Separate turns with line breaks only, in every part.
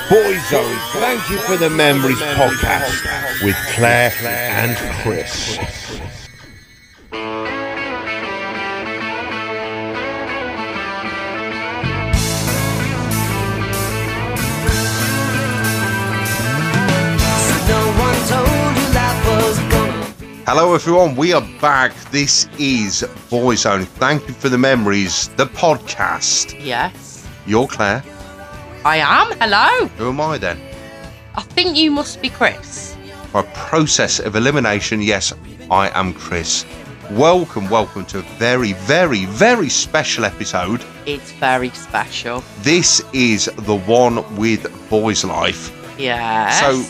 Boyzone, Thank You for the Memories podcast with Claire and Chris. Hello everyone, we are back. This is Boyzone, Thank You for the Memories, the podcast.
Yes.
You're Claire.
I am, hello.
Who am I then?
I think you must be Chris.
By process of elimination, yes, I am Chris. Welcome to a very, very, very special episode.
It's very special.
This is the one with Boyzlife.
Yes.
So,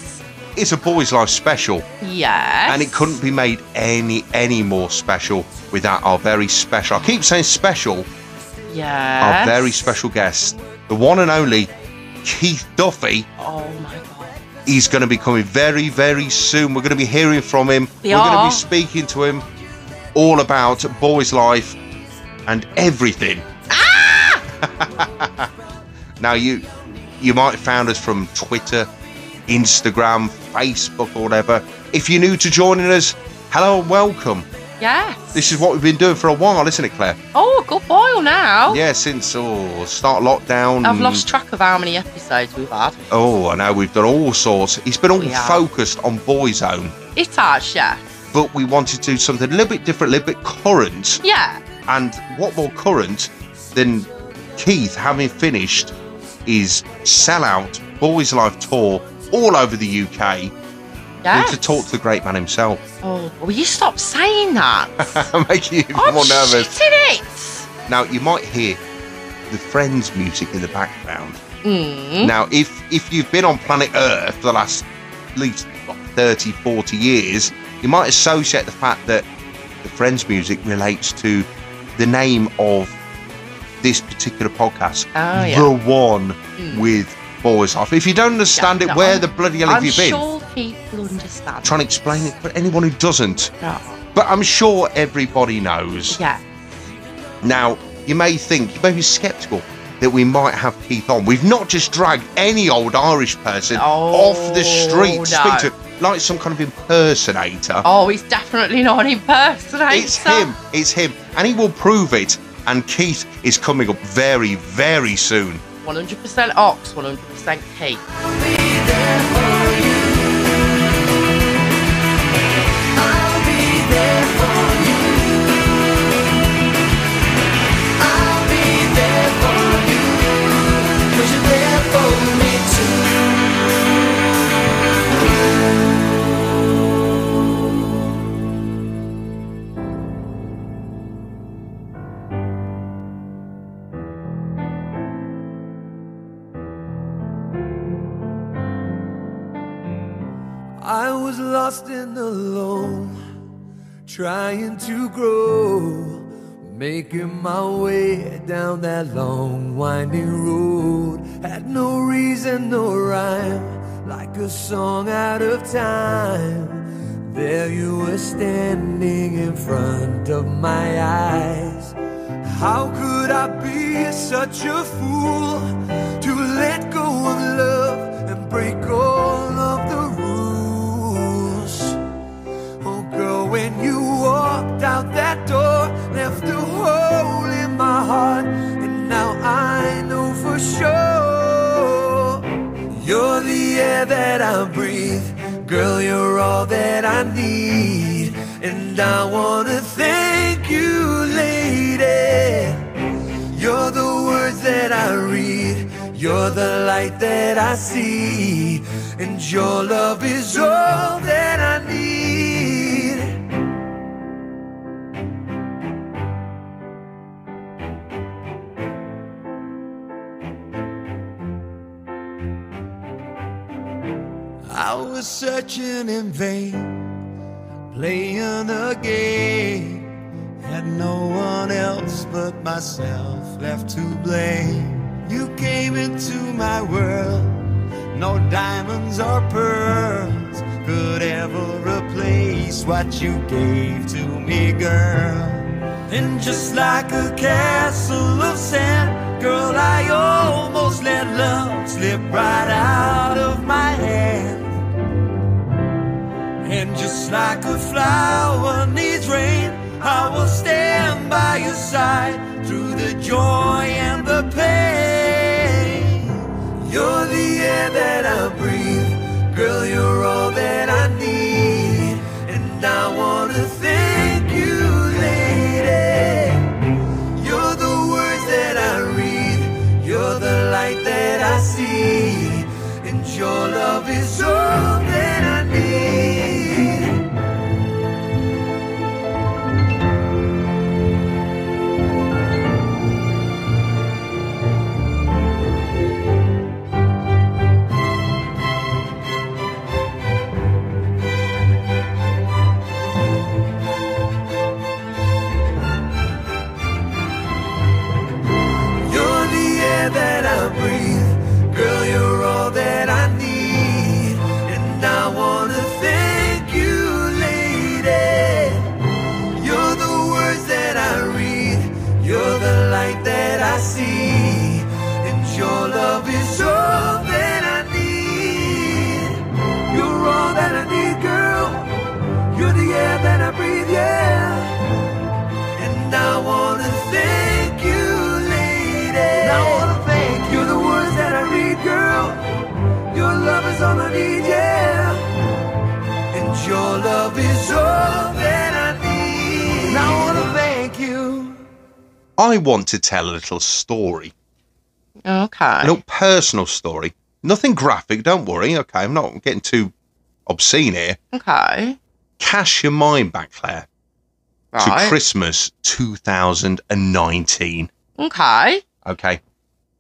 it's a Boyzlife special.
Yes.
And it couldn't be made any more special without our very special, I keep saying special,
yes,
our very special guest, the one and only Keith Duffy.
Oh my God.
He's going to be coming very, very soon. We're going to be hearing from him. We're going to be speaking to him all about Boyzlife and everything.
Ah!
Now, you might have found us from Twitter, Instagram, Facebook, or whatever. If you're new to joining us, hello and welcome.
Yes.
This is what we've been doing for a while, isn't it, Claire?
Oh, a good while now.
Yeah, since start lockdown.
I've lost track of how many episodes we've had.
Oh, I know, we've done all sorts. It's been all focused on Boyzone.
It has, yeah.
But we wanted to do something a little bit different, a little bit current.
Yeah.
And what more current than Keith having finished his sellout Boyzlife tour all over the UK.
Yes.
To talk to the great man himself.
Oh, will you stop saying that?
Making you even more nervous.
I'm shitting it.
Now, you might hear the Friends music in the background.
Mm.
Now, if you've been on planet Earth for the last at least 30, 40 years, you might associate the fact that the Friends music relates to the name of this particular podcast.
Oh, yeah.
The one with Boyzlife. If you don't understand it, where the bloody hell have you been?
I'm sure people understand.
Trying to explain it for anyone who doesn't.
No.
But I'm sure everybody knows.
Yeah.
Now, you may be sceptical that we might have Keith on. We've not just dragged any old Irish person off the street to speak to, like some kind of impersonator.
Oh, he's definitely not an impersonator.
It's him. And he will prove it. And Keith is coming up very, very soon.
100% Ox, 100% Keith.
I'll be there for you. I'll be there for you. I'll be there for you. 'Cause you're there for me too. I was lost and alone, trying to grow, making my way down that long winding road. Had no reason, no rhyme, like a song out of time. There you were standing in front of my eyes. How could I be such a fool to let go of love and break all of the when you walked out that door, left a hole in my heart, and now I know for sure you're the air that I breathe. Girl, you're all that I need, and I wanna thank you, lady. You're the words that I read, you're the light that I see, and your love is all that I need. I was searching in vain, playing a game. Had no one else but myself left to blame. You came into my world, no diamonds or pearls could ever replace what you gave to me, girl. And just like a castle of sand, girl, I almost let let love slip right out of my hand. And just like a flower needs rain, I will stand by your side through the joy and the pain. You're the air that I breathe, girl, you're all that I need. And I wanna thank you, lady. You're the words that I read, you're the light that I see, and your love is all that I need. That I breathe, girl, you're all that I need. And I wanna thank you, lady. You're the words that I read, you're the light that I see, and your love is all that I need. You're all that I need, girl. You're the air that I breathe, yeah. And I wanna thank you, lady. I wanna thank you. You're the words that I read, girl. Your love is all I need, yeah. And your love is all that I need. I wanna thank you.
I want to tell a little story.
Okay.
A little personal story. Nothing graphic, don't worry. Okay, I'm not getting too obscene here.
Okay.
Cast your mind back, Claire, to
Right.
Christmas 2019.
Okay.
Okay.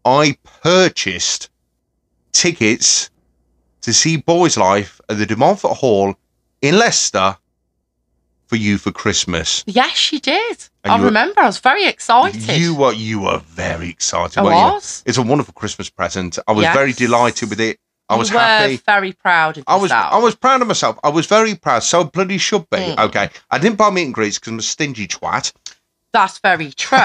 I purchased tickets to see Boyzlife at the De Montfort Hall in Leicester for you for Christmas.
Yes, you did.
And
I
you were-
remember. I was very excited.
You were very excited.
I
weren't you?
was.
It's a wonderful Christmas present. I was
Yes.
very delighted with it. I was
You
happy.
were very proud of
I was
yourself.
proud of myself. I was very proud. So bloody should be.
Mm.
Okay. I didn't buy meet and greets because I'm a stingy twat.
That's very true.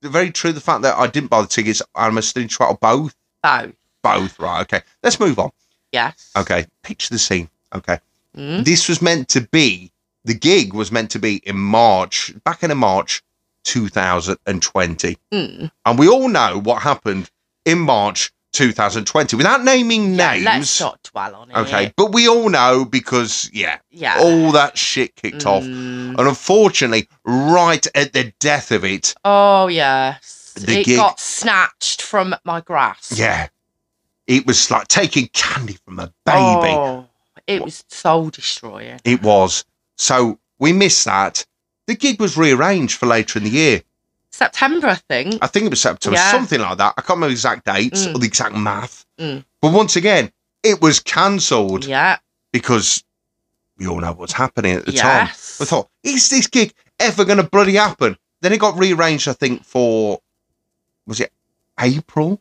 Very true. The fact that I didn't buy the tickets, I'm a stingy twat. Or both.
So,
Both. Right. Okay. Let's move on.
yes.
Okay. Picture the scene. Okay.
Mm.
This was meant to be, the gig was meant to be in March, back in March 2020.
Mm.
And we all know what happened in March 2020 without naming
Yeah,
names.
let's not dwell on it.
Okay. But we all know because, yeah,
Yeah.
all that shit kicked off.
Mm.
And unfortunately, right at the death of it,
Oh, yes.
The
It
gig-
got snatched from my grasp.
yeah, it was like taking candy from a baby.
Oh, it was soul destroying.
It was. So we missed that. The gig was rearranged for later in the year.
September, I think.
I think it was September,
Yeah.
something like that. I can't remember the exact dates
Mm.
or the exact math.
Mm.
But once again, it was cancelled
Yeah.
because we all know what's happening at the time.
Yes.
I thought, is this gig ever going to bloody happen? Then it got rearranged, I think, for, was it April?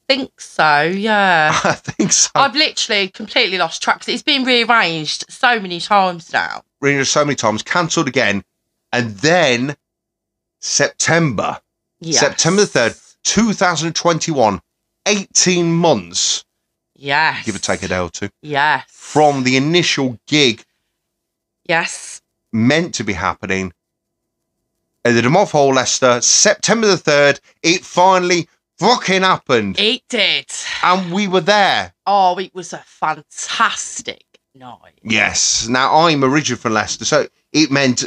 Think so, yeah.
I think so.
I've literally completely lost track 'cause it's been rearranged so many times now.
Rearranged so many times, cancelled again. And then September,
Yes.
September the 3rd, 2021, 18 months,
Yes.
give or take a day or two,
Yes.
from the initial gig
Yes.
meant to be happening at the De Montfort Hall, Leicester, September the 3rd. It finally fucking happened.
It did.
And we were there.
Oh, it was a fantastic night.
Yes. Now, I'm originally from Leicester, so it meant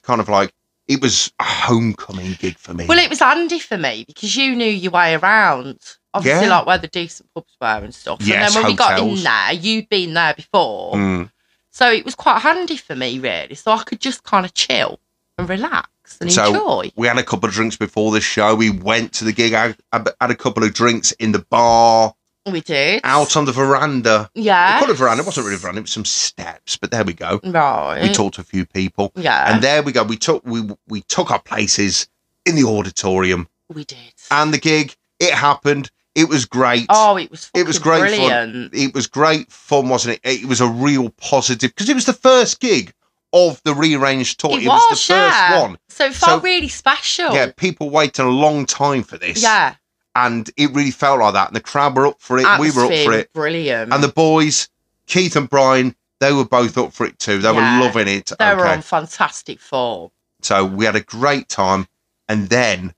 kind of like, it was a homecoming gig for me.
Well, it was handy for me because you knew your way around. Obviously,
Yeah.
like where the decent pubs were and stuff.
Yes,
and then when we got
hotels.
in there, you'd been there before.
Mm.
So it was quite handy for me, really. So I could just kind of chill and relax and
So
enjoy.
we had a couple of drinks before the show. We went to the gig. I had a couple of drinks in the bar,
We did.
out on the veranda.
Yeah.
We called it a veranda. It wasn't really a veranda. It was some steps, but there we go.
Right.
We talked to a few people.
Yeah.
And there we go. We took our places in the auditorium.
We did.
And the gig, it happened. It was great.
Oh, it was
It was great
brilliant.
fun. It was great fun, wasn't it? It was a real positive because it was the first gig of the rearranged tour. It was the first one.
So it felt really special.
Yeah, people waited a long time for this.
Yeah.
And it really felt like that. And the crowd were up for it. We were up for it.
Brilliant.
And the boys, Keith and Brian, they were both up for it too. They were loving it.
They were on fantastic form.
So we had a great time. And then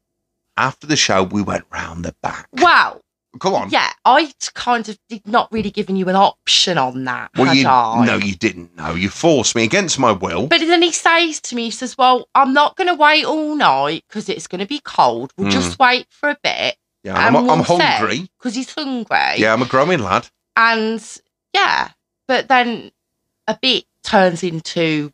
after the show, we went round the back.
Wow.
Come on.
Yeah, I kind of did not really giving you an option on that.
Well, no, you didn't. No, you forced me against my will.
But then he says to me, he says, well, I'm not going to wait all night because it's going to be cold. We'll just wait for a bit.
Yeah, I'm hungry.
Because he's hungry.
Yeah, I'm a growing lad.
And, yeah, but then a bit turns into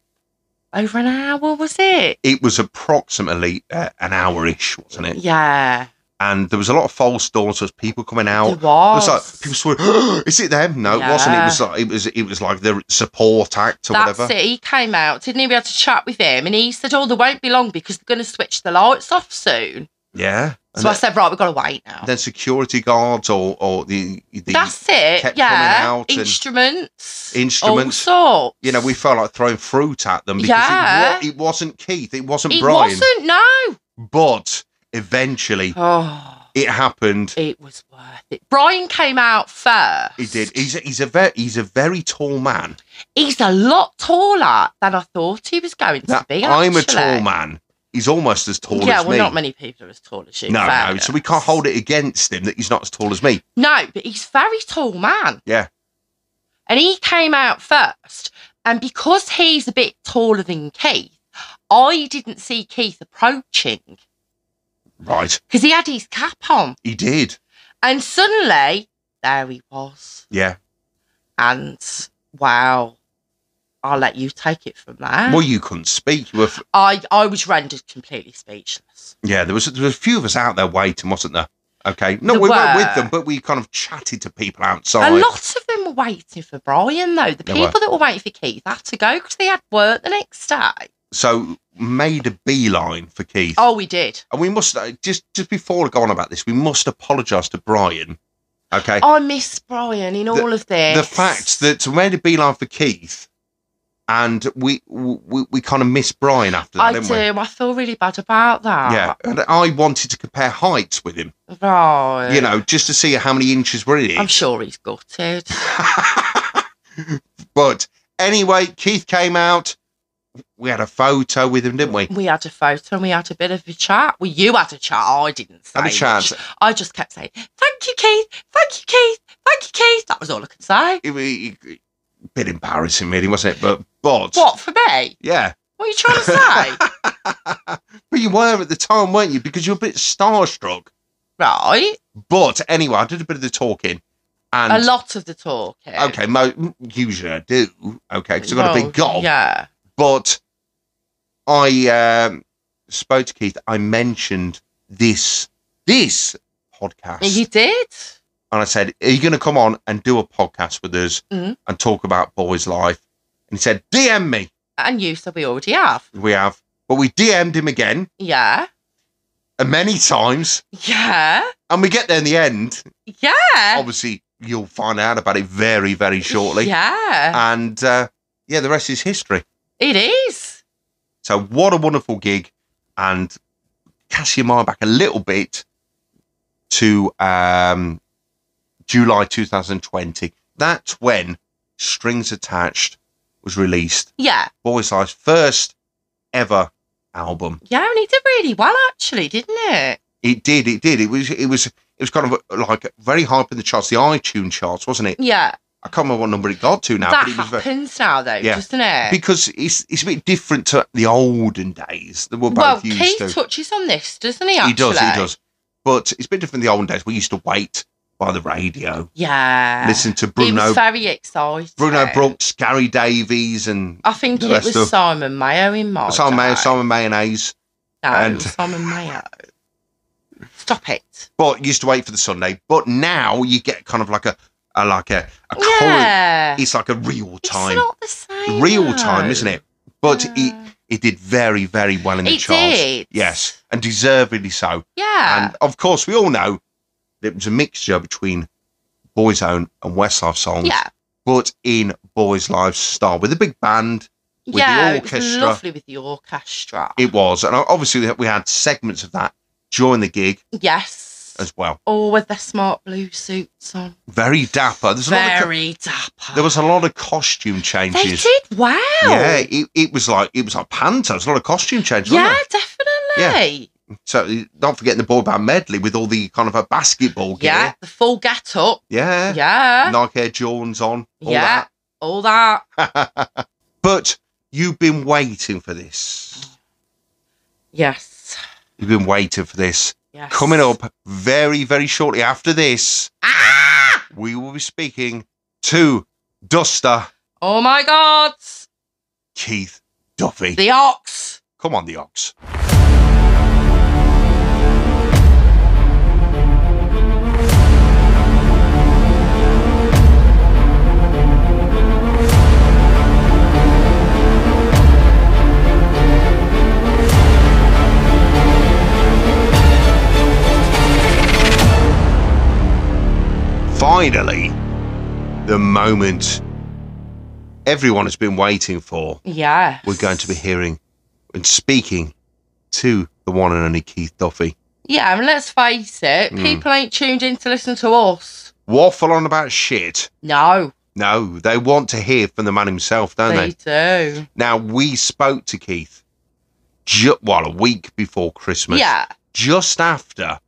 over an hour, was it?
It was approximately an hour-ish, wasn't it?
Yeah.
And there was a lot of false doors. There was people coming out.
There was.
It was like people swore, "Is it them?" No, it wasn't. It was like the support act or whatever.
That's it. He came out, didn't he? We had to chat with him, and he said, "Oh, there won't be long because they're going to switch the lights off soon."
Yeah.
So I said, "Right, we've got to wait now."
Then security guards or the
that's it.
kept
Yeah.
coming out
Instruments.
All
sorts.
You know, we felt like throwing fruit at them because it wasn't Keith. It wasn't Brian.
It wasn't. No.
But eventually, it happened.
It was worth it. Brian came out first.
He did. He's a very tall man.
He's a lot taller than I thought he was going to be.
I'm a tall man. He's almost as tall as me.
Yeah, well, not many people are as tall as you.
No, so we can't hold it against him that he's not as tall as me.
No, but he's a very tall man.
Yeah.
And he came out first. And because he's a bit taller than Keith, I didn't see Keith approaching.
Right.
Because he had his cap on.
He did.
And suddenly, there he was.
Yeah.
And, wow. I'll let you take it from there.
Well, you couldn't speak. You were
I was rendered completely speechless.
Yeah, there was a few of us out there waiting, wasn't there? Okay. No, we weren't with them, but we kind of chatted to people outside.
A lot of them were waiting for Brian, though. The people that were waiting for Keith had to go because they had work the next day.
So, made a beeline for Keith.
Oh, we did.
And we must, just before I go on about this, we must apologise to Brian. Okay.
I miss Brian in all of this.
The fact that we made a beeline for Keith, and we kind of missed Brian after that, didn't we?
I feel really bad about that.
Yeah, and I wanted to compare heights with him.
Right.
You know, just to see how many inches we're in.
I'm sure he's gutted.
But anyway, Keith came out. We had a photo with him, didn't we?
We had a photo and we had a bit of a chat. Well, you had a chat. I didn't say
Had a chat.
much. I just kept saying, "Thank you, Keith. Thank you, Keith. Thank you, Keith." That was all I could say.
A bit embarrassing, really, wasn't it? But
what, for me?
Yeah.
What are you trying to say?
But you were at the time, weren't you? Because you were a bit starstruck.
Right.
But anyway, I did a bit of the talking. And
a lot of the talking.
Okay, usually I do. Okay, because I've got a big gob.
Yeah.
But I spoke to Keith. I mentioned this podcast.
You did?
And I said, "Are you going to come on and do a podcast with us and talk about Boyzlife?" And he said, "DM me."
And you said we already have.
We have. But we DM'd him again.
Yeah.
And many times.
Yeah.
And we get there in the end.
Yeah.
Obviously, you'll find out about it very, very shortly.
Yeah.
And, the rest is history.
It is.
So what a wonderful gig. And cast your mind back a little bit to July 2020. That's when Strings Attached was released.
Yeah.
Boyzlife's first ever album.
Yeah, and it did really well, actually, didn't it?
It did. It was kind of like very high up in the charts, the iTunes charts, wasn't it?
Yeah.
I can't remember what number it got to now.
That
but it was
happens now, though, doesn't it?
Because it's a bit different to the olden days that we're both used to.
Keith touches on this, doesn't he, actually?
He does. But it's a bit different than the olden days. We used to wait by the radio.
Yeah.
Listen to Bruno.
It was very exciting.
Bruno Brooks, Gary Davies, and
I think it was Simon Mayo in my
Simon Mayonnaise.
No, and Simon Mayo. Stop it.
But used to wait for the Sunday. But now you get kind of like a
yeah.
It's like a real time.
It's not the same.
Real time, isn't it? But it did very, very well in the charts.
Did.
Yes, and deservedly so.
Yeah.
And of course, we all know that it was a mixture between Boyzone and Westlife songs.
Yeah.
But in Boyzlife's style, with a big band, with the orchestra.
It was lovely with the orchestra.
It was. And obviously we had segments of that during the gig.
Yes.
as well.
All with their smart blue suits on.
Very dapper.
Very dapper.
There was a lot of costume changes.
They did well.
Yeah, it was like panto. There was a lot of costume changes.
Yeah,
wasn't
definitely.
Yeah. So not forgetting the boy band medley with all the kind of a basketball gear.
Yeah, the full get up.
Yeah.
Yeah.
Nike Air Jordans on.
All that.
But you've been waiting for this.
Yes.
You've been waiting for this.
Yes.
Coming up very, very shortly after this, we will be speaking to Duster
Oh my God.
Keith Duffy.
The Ox.
Come on, the Ox. Finally, the moment everyone has been waiting for.
Yes.
We're going to be hearing and speaking to the one and only Keith Duffy.
Yeah, and let's face it, people ain't tuned in to listen to us.
Waffle on about shit.
No.
No, they want to hear from the man himself, don't they?
They do.
Now, we spoke to Keith, a week before Christmas.
Yeah.
Just after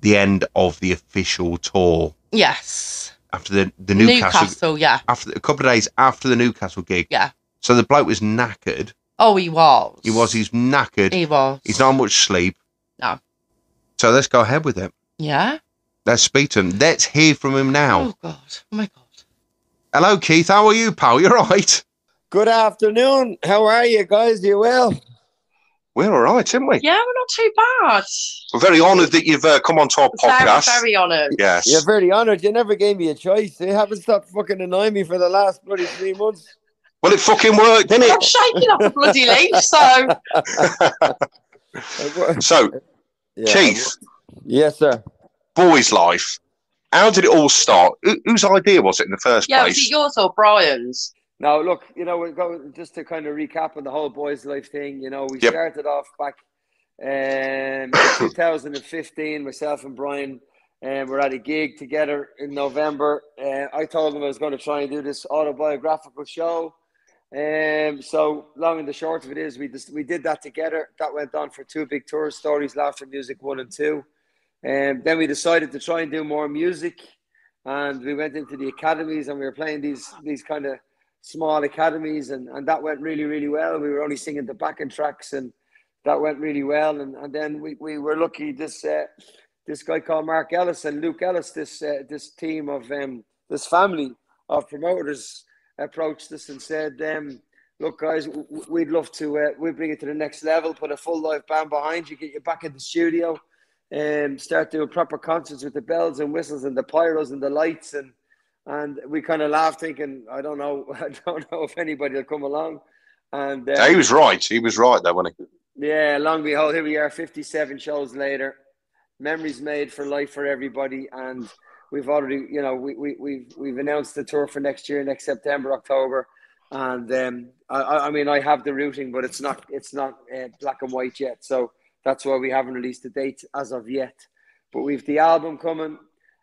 the end of the official tour.
Yes.
After the Newcastle.
Yeah.
After a couple of days after the Newcastle gig.
Yeah.
So the bloke was knackered.
Oh, he was.
He's knackered.
He was.
He's not much sleep.
No.
So let's go ahead with it.
Yeah.
Let's speak to him. Let's hear from him now.
Oh, God. Oh, my God.
Hello, Keith. How are you, pal? You all right?
Good afternoon. How are you guys? You well?
We're all right, aren't we?
Yeah, we're not too bad.
We're very honoured that you've come onto our podcast.
Very, very honoured.
Yes.
You're very honoured. You never gave me a choice. You haven't stopped fucking annoying me for the last bloody 3 months.
Well, it fucking worked, didn't
I'm
it?
shaking off a bloody leaf, so...
So,
Yeah.
Keith.
Yes, sir.
Boyzlife. How did it all start? Whose idea was it in the first
Yeah,
place?
was it yours or Brian's?
Now, look, we're going just to kind of recap on the whole Boyzlife thing. We started off back in 2015, myself and Brian, we're at a gig together in November. I told him I was going to try and do this autobiographical show. So long and the short of it is we did that together. That went on for 2 big tour stories, Laughter Music 1 and 2. Then we decided to try and do more music, and we went into the academies and we were playing these kind of small academies, and that went really, really well. We were only singing the backing tracks, and that went really well. And then we were lucky. This guy called Mark Ellis and Luke Ellis, this team of this family of promoters approached us and said, look, guys, we'd love to we'd bring it to the next level, put a full live band behind you, get you back in the studio, and start doing proper concerts with the bells and whistles and the pyros and the lights. And we kind of laughed, thinking, I don't know if anybody will come along. And
he was right. He was right there, wasn't he?
Yeah, long and behold, here we are, 57 shows later. Memories made for life for everybody. And we've already, we've announced the tour for next year, next September, October. And I mean, I have the routing, but it's not black and white yet. So that's why we haven't released a date as of yet. But we've the album coming,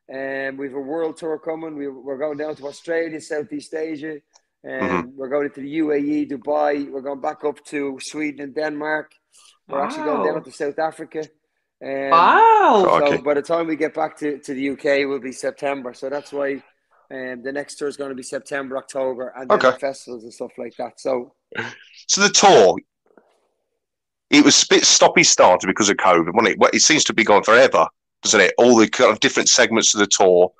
and we've a world tour coming. We're going down to Australia, Southeast Asia, and we're going into the UAE, Dubai. We're going back up to Sweden and Denmark. We're actually going down to South Africa.
Wow!
So by the time we get back to the UK, it will be September. So that's why the next tour is going to be September, October, and then the festivals and stuff like that. So
the tour, it was a bit stoppy-started because of COVID, wasn't it? Well, it seems to be going forever, doesn't it? All the kind of different segments of the tour.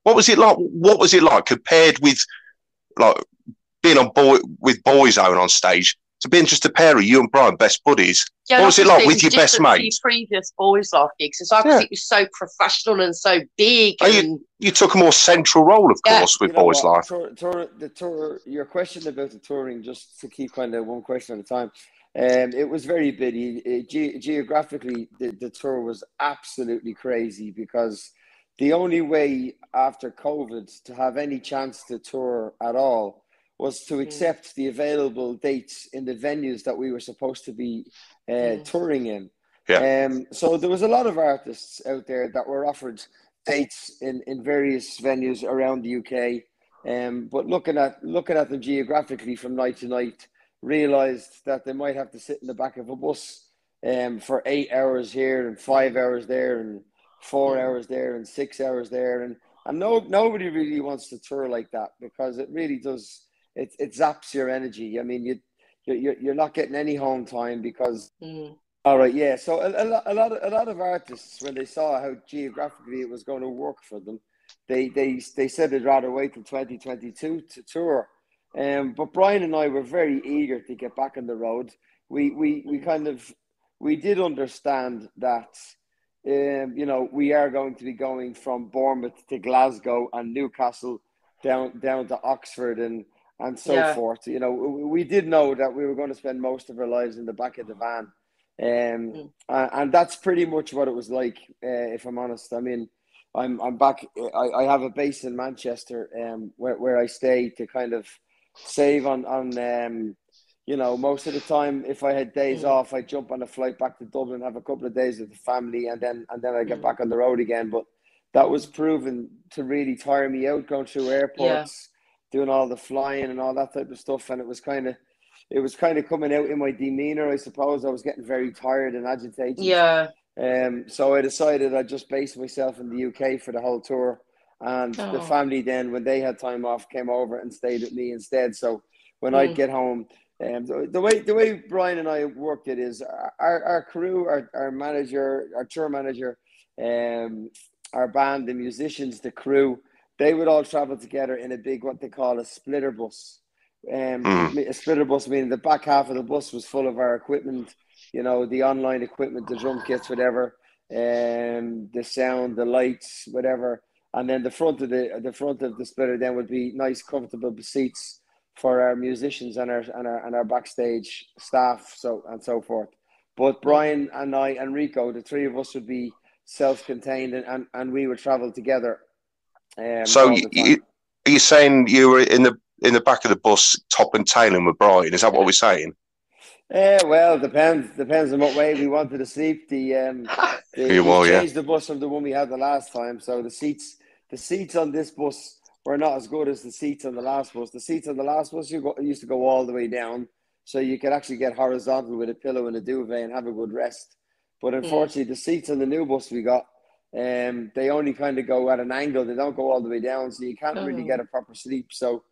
What was it like? What was it like compared with like being on with Boyzone on stage to being just a pair of you and Brian, best buddies?
Yeah,
what was it like with your best mate?
Your previous Boyzlife gigs, it's obviously it was so professional and so big. And...
You took a more central role, of course, with Boyzlife.
The tour. Your question about the touring, just to keep kind of one question at a time. It was very big. Geographically, the tour was absolutely crazy because the only way after COVID to have any chance to tour at all was to accept the available dates in the venues that we were supposed to be touring in. So there was a lot of artists out there that were offered dates in various venues around the UK. But looking at them geographically from night to night, realised that they might have to sit in the back of a bus for 8 hours here and 5 hours there and 4 hours there and 6 hours there, and nobody really wants to tour like that, because it really does, it zaps your energy. I mean, you're not getting any home time because. All right, yeah. So a lot of artists, when they saw how geographically it was going to work for them, they said they'd rather wait till 2022 to tour. But Brian and I were very eager to get back on the road. We did understand that, we are going to be going from Bournemouth to Glasgow and Newcastle down to Oxford and so forth. We did know that we were going to spend most of our lives in the back of the van. And that's pretty much what it was like, if I'm honest. I mean, I'm back. I have a base in Manchester, where I stay to kind of save on most of the time. If I had days off, I'd jump on a flight back to Dublin, have a couple of days with the family, and then I get back on the road again. But that was proven to really tire me out, going through airports, doing all the flying and all that type of stuff. And it was kind of coming out in my demeanor, I suppose. I was getting very tired and agitated.
Yeah.
So I decided I'd just base myself in the UK for the whole tour. And the family then, when they had time off, came over and stayed with me instead. So when I'd get home, the way Brian and I worked it is our crew, our manager, our tour manager, our band, the musicians, the crew, they would all travel together in a big, what they call a splitter bus. A splitter bus meaning the back half of the bus was full of our equipment, the online equipment, the drum kits, whatever, the sound, the lights, whatever. And then the front of the splitter then would be nice, comfortable seats for our musicians and our backstage staff, so forth. But Brian and I and Rico, the three of us, would be self-contained, and we would travel together.
So are you saying you were in the back of the bus, top and tailing with Brian? Is that what we're saying?
Well, depends on what way we wanted to sleep. We changed the bus from the one we had the last time, so the seats on this bus were not as good as the seats on the last bus. The seats on the last bus used to go all the way down, so you could actually get horizontal with a pillow and a duvet and have a good rest. But unfortunately, the seats on the new bus we got, they only kind of go at an angle. They don't go all the way down, so you can't really get a proper sleep. So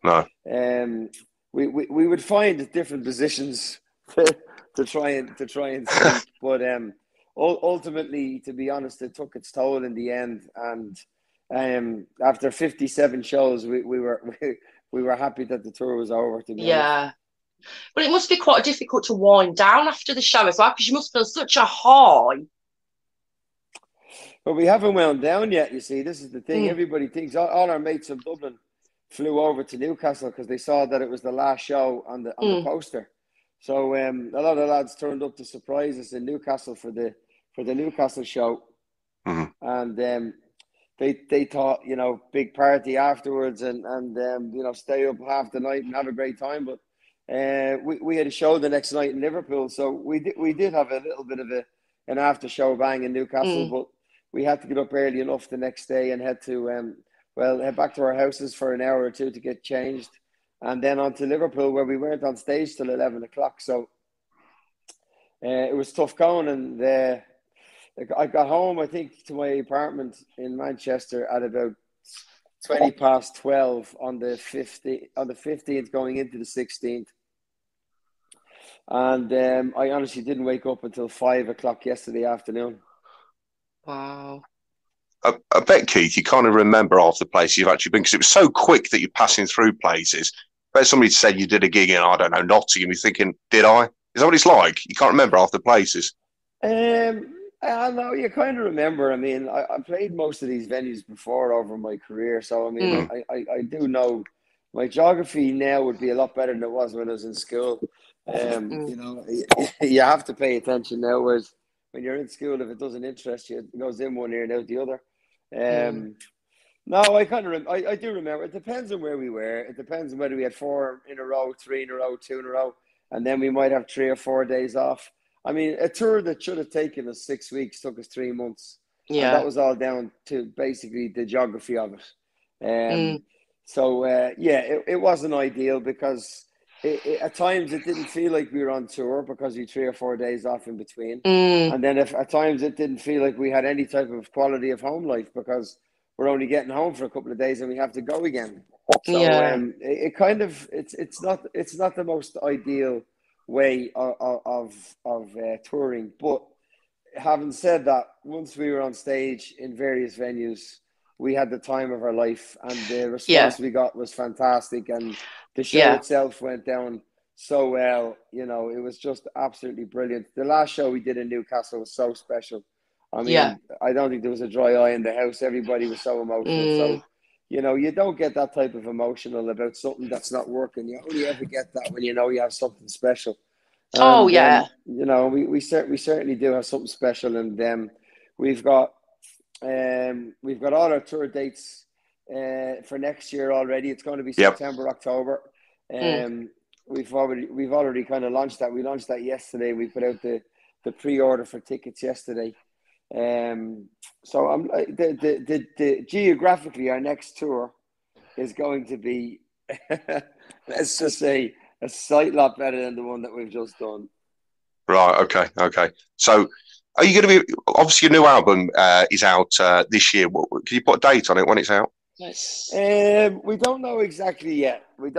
we would find different positions to try and sleep. But ultimately, to be honest, it took its toll in the end. And after 57 shows, we were happy that the tour was over. To be honest.
Well, it must be quite difficult to wind down after the show as well, because you must feel such a high.
But we haven't wound down yet, you see. This is the thing. Everybody thinks, all our mates from Dublin flew over to Newcastle because they saw that it was the last show on the poster. So a lot of lads turned up to surprise us in Newcastle for the Newcastle show. And they thought, big party afterwards and stay up half the night and have a great time. But we had a show the next night in Liverpool, so we did have a little bit of an after show bang in Newcastle, but we had to get up early enough the next day and head back to our houses for an hour or two to get changed, and then on to Liverpool, where we weren't on stage till 11 o'clock. So it was tough going, and I got home, I think, to my apartment in Manchester at about 20 past 12 on the 15th going into the 16th. And I honestly didn't wake up until 5 o'clock yesterday afternoon.
Wow.
I bet, Keith, you can't even remember half the places you've actually been, because it was so quick that you're passing through places. I bet somebody said you did a gig in, I don't know, Nottingham. You're thinking, did I? Is that what it's like? You can't remember half the places.
I know, you kind of remember. I mean, I played most of these venues before over my career. So, I mean, I do know my geography now would be a lot better than it was when I was in school. You have to pay attention now, whereas when you're in school, if it doesn't interest you, it goes in one ear and out the other. No, I do remember. It depends on where we were. It depends on whether we had 4 in a row, 3 in a row, 2 in a row, and then we might have 3 or 4 days off. I mean, a tour that should have taken us 6 weeks took us 3 months. And
Yeah.
that was all down to basically the geography of it. So, it wasn't ideal because at times it didn't feel like we were on tour because we had 3 or 4 days off in between. And then at times it didn't feel like we had any type of quality of home life because we're only getting home for a couple of days and we have to go again. So it's not the most ideal way of touring. But having said that, once we were on stage in various venues, we had the time of our life, and the response we got was fantastic, and the show itself went down so well. You know, it was just absolutely brilliant. The last show we did in Newcastle was so special. I mean, I don't think there was a dry eye in the house. Everybody was so emotional. So, you know, you don't get that type of emotional about something that's not working. You only ever get that when you know you have something special. And, you know, we certainly do have something special, and we've got all our tour dates for next year already. It's going to be September, October. We've already kind of launched that. We launched that yesterday. We put out the pre-order for tickets yesterday. So I'm the geographically, our next tour is going to be let's just say a slight lot better than the one that we've just done.
Right. Okay. So, are you going to be? Obviously, your new album is out this year. Can you put a date on it when it's out?
Yes.
We don't know exactly yet. But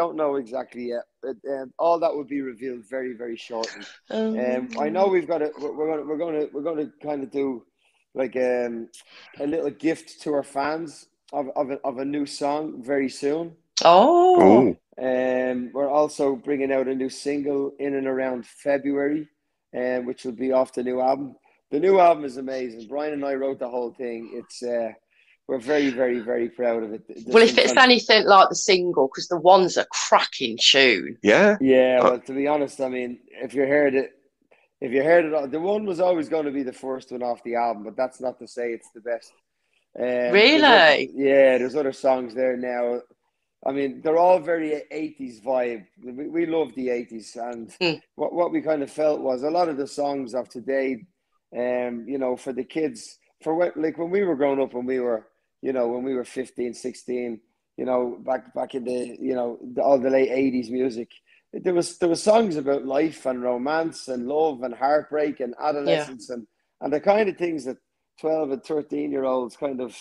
all that will be revealed very, very shortly. I know we're going to kind of do like a little gift to our fans of a new song very soon.
Oh.
We're also bringing out a new single in and around February, which will be off the new album. The new album is amazing. Brian and I wrote the whole thing. It's we're very, very, very proud of it.
Well, if it's anything like the single, because the one's a cracking tune.
Yeah.
Yeah. Well, to be honest, I mean, if you heard it, the one was always going to be the first one off the album, but that's not to say it's the best.
Really?
There's other songs there now. I mean, they're all very 80s vibe. We love the 80s, and what we kind of felt was a lot of the songs of today, you know, for the kids, when we were growing up, when we were 15, 16, you know, back in the, you know, all the late 80s music, there was songs about life and romance and love and heartbreak and adolescence and the kind of things that 12 and 13-year-olds kind of,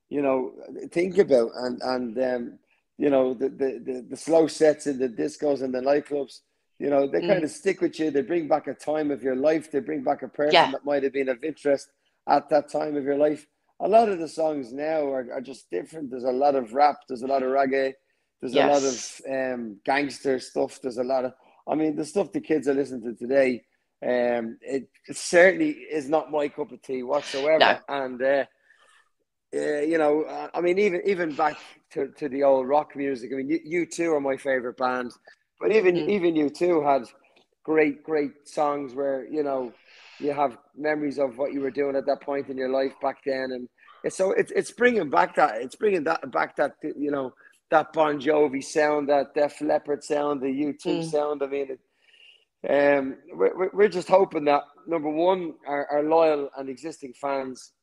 you know, think about, and you know, the slow sets in the discos and the nightclubs, you know, they kind of stick with you. They bring back a time of your life. They bring back a person that might have been of interest at that time of your life. A lot of the songs now are just different. There's a lot of rap. There's a lot of reggae. There's a lot of gangster stuff. There's a lot of, I mean, the stuff the kids are listening to today, it certainly is not my cup of tea whatsoever.
No.
And, you know, I mean, even back to the old rock music. I mean, U2 are my favorite band, but even U2 had great songs where, you know, you have memories of what you were doing at that point in your life back then, and it's bringing back that you know, that Bon Jovi sound, that Def Leppard sound, the U2 sound. I mean, we're just hoping that, number one, our loyal and existing fans,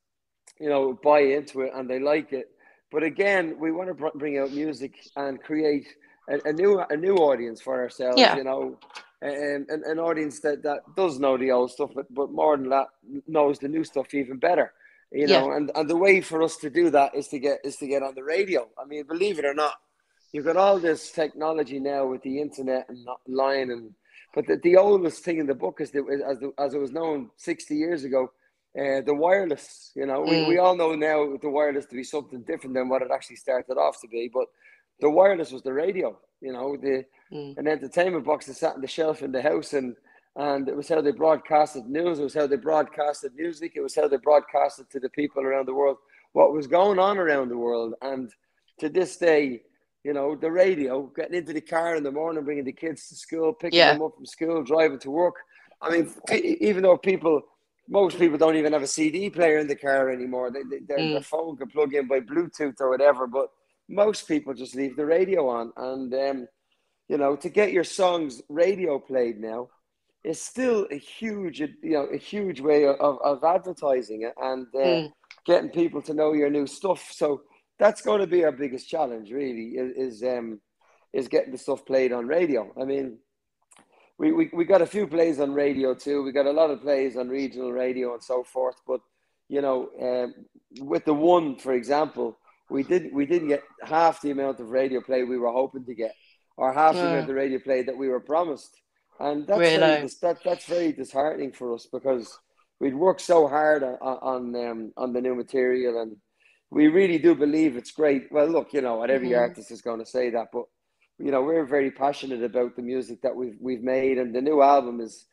you know, buy into it and they like it. But again, we want to bring out music and create a new audience for ourselves. You know, an audience that does know the old stuff, but more than that, knows the new stuff even better. You know, and the way for us to do that is to get on the radio. I mean, believe it or not, you've got all this technology now with the internet and online, but the oldest thing in the book is as it was known 60 years ago, the wireless. You know, we all know now the wireless to be something different than what it actually started off to be, but the wireless was the radio. You know, an entertainment box that sat on the shelf in the house, and it was how they broadcasted news. It was how they broadcasted music. It was how they broadcasted to the people around the world what was going on around the world. And to this day, you know, the radio, getting into the car in the morning, bringing the kids to school, picking them up from school, driving to work. I mean, even though most people don't even have a CD player in the car anymore. Their phone can plug in by Bluetooth or whatever, but most people just leave the radio on. And, you know, to get your songs radio played now, is still a huge, a huge way of advertising it and getting people to know your new stuff. So that's going to be our biggest challenge, really, is getting the stuff played on radio. I mean, we got a few plays on radio too. We got a lot of plays on regional radio and so forth. But with the one, for example, we didn't get half the amount of radio play we were hoping to get, or half the amount of radio play that we were promised. And that's that's very disheartening for us, because we'd worked so hard on the new material, and we really do believe it's great. Well, look, what every artist is going to say that, but we're very passionate about the music that we've made, and the new album is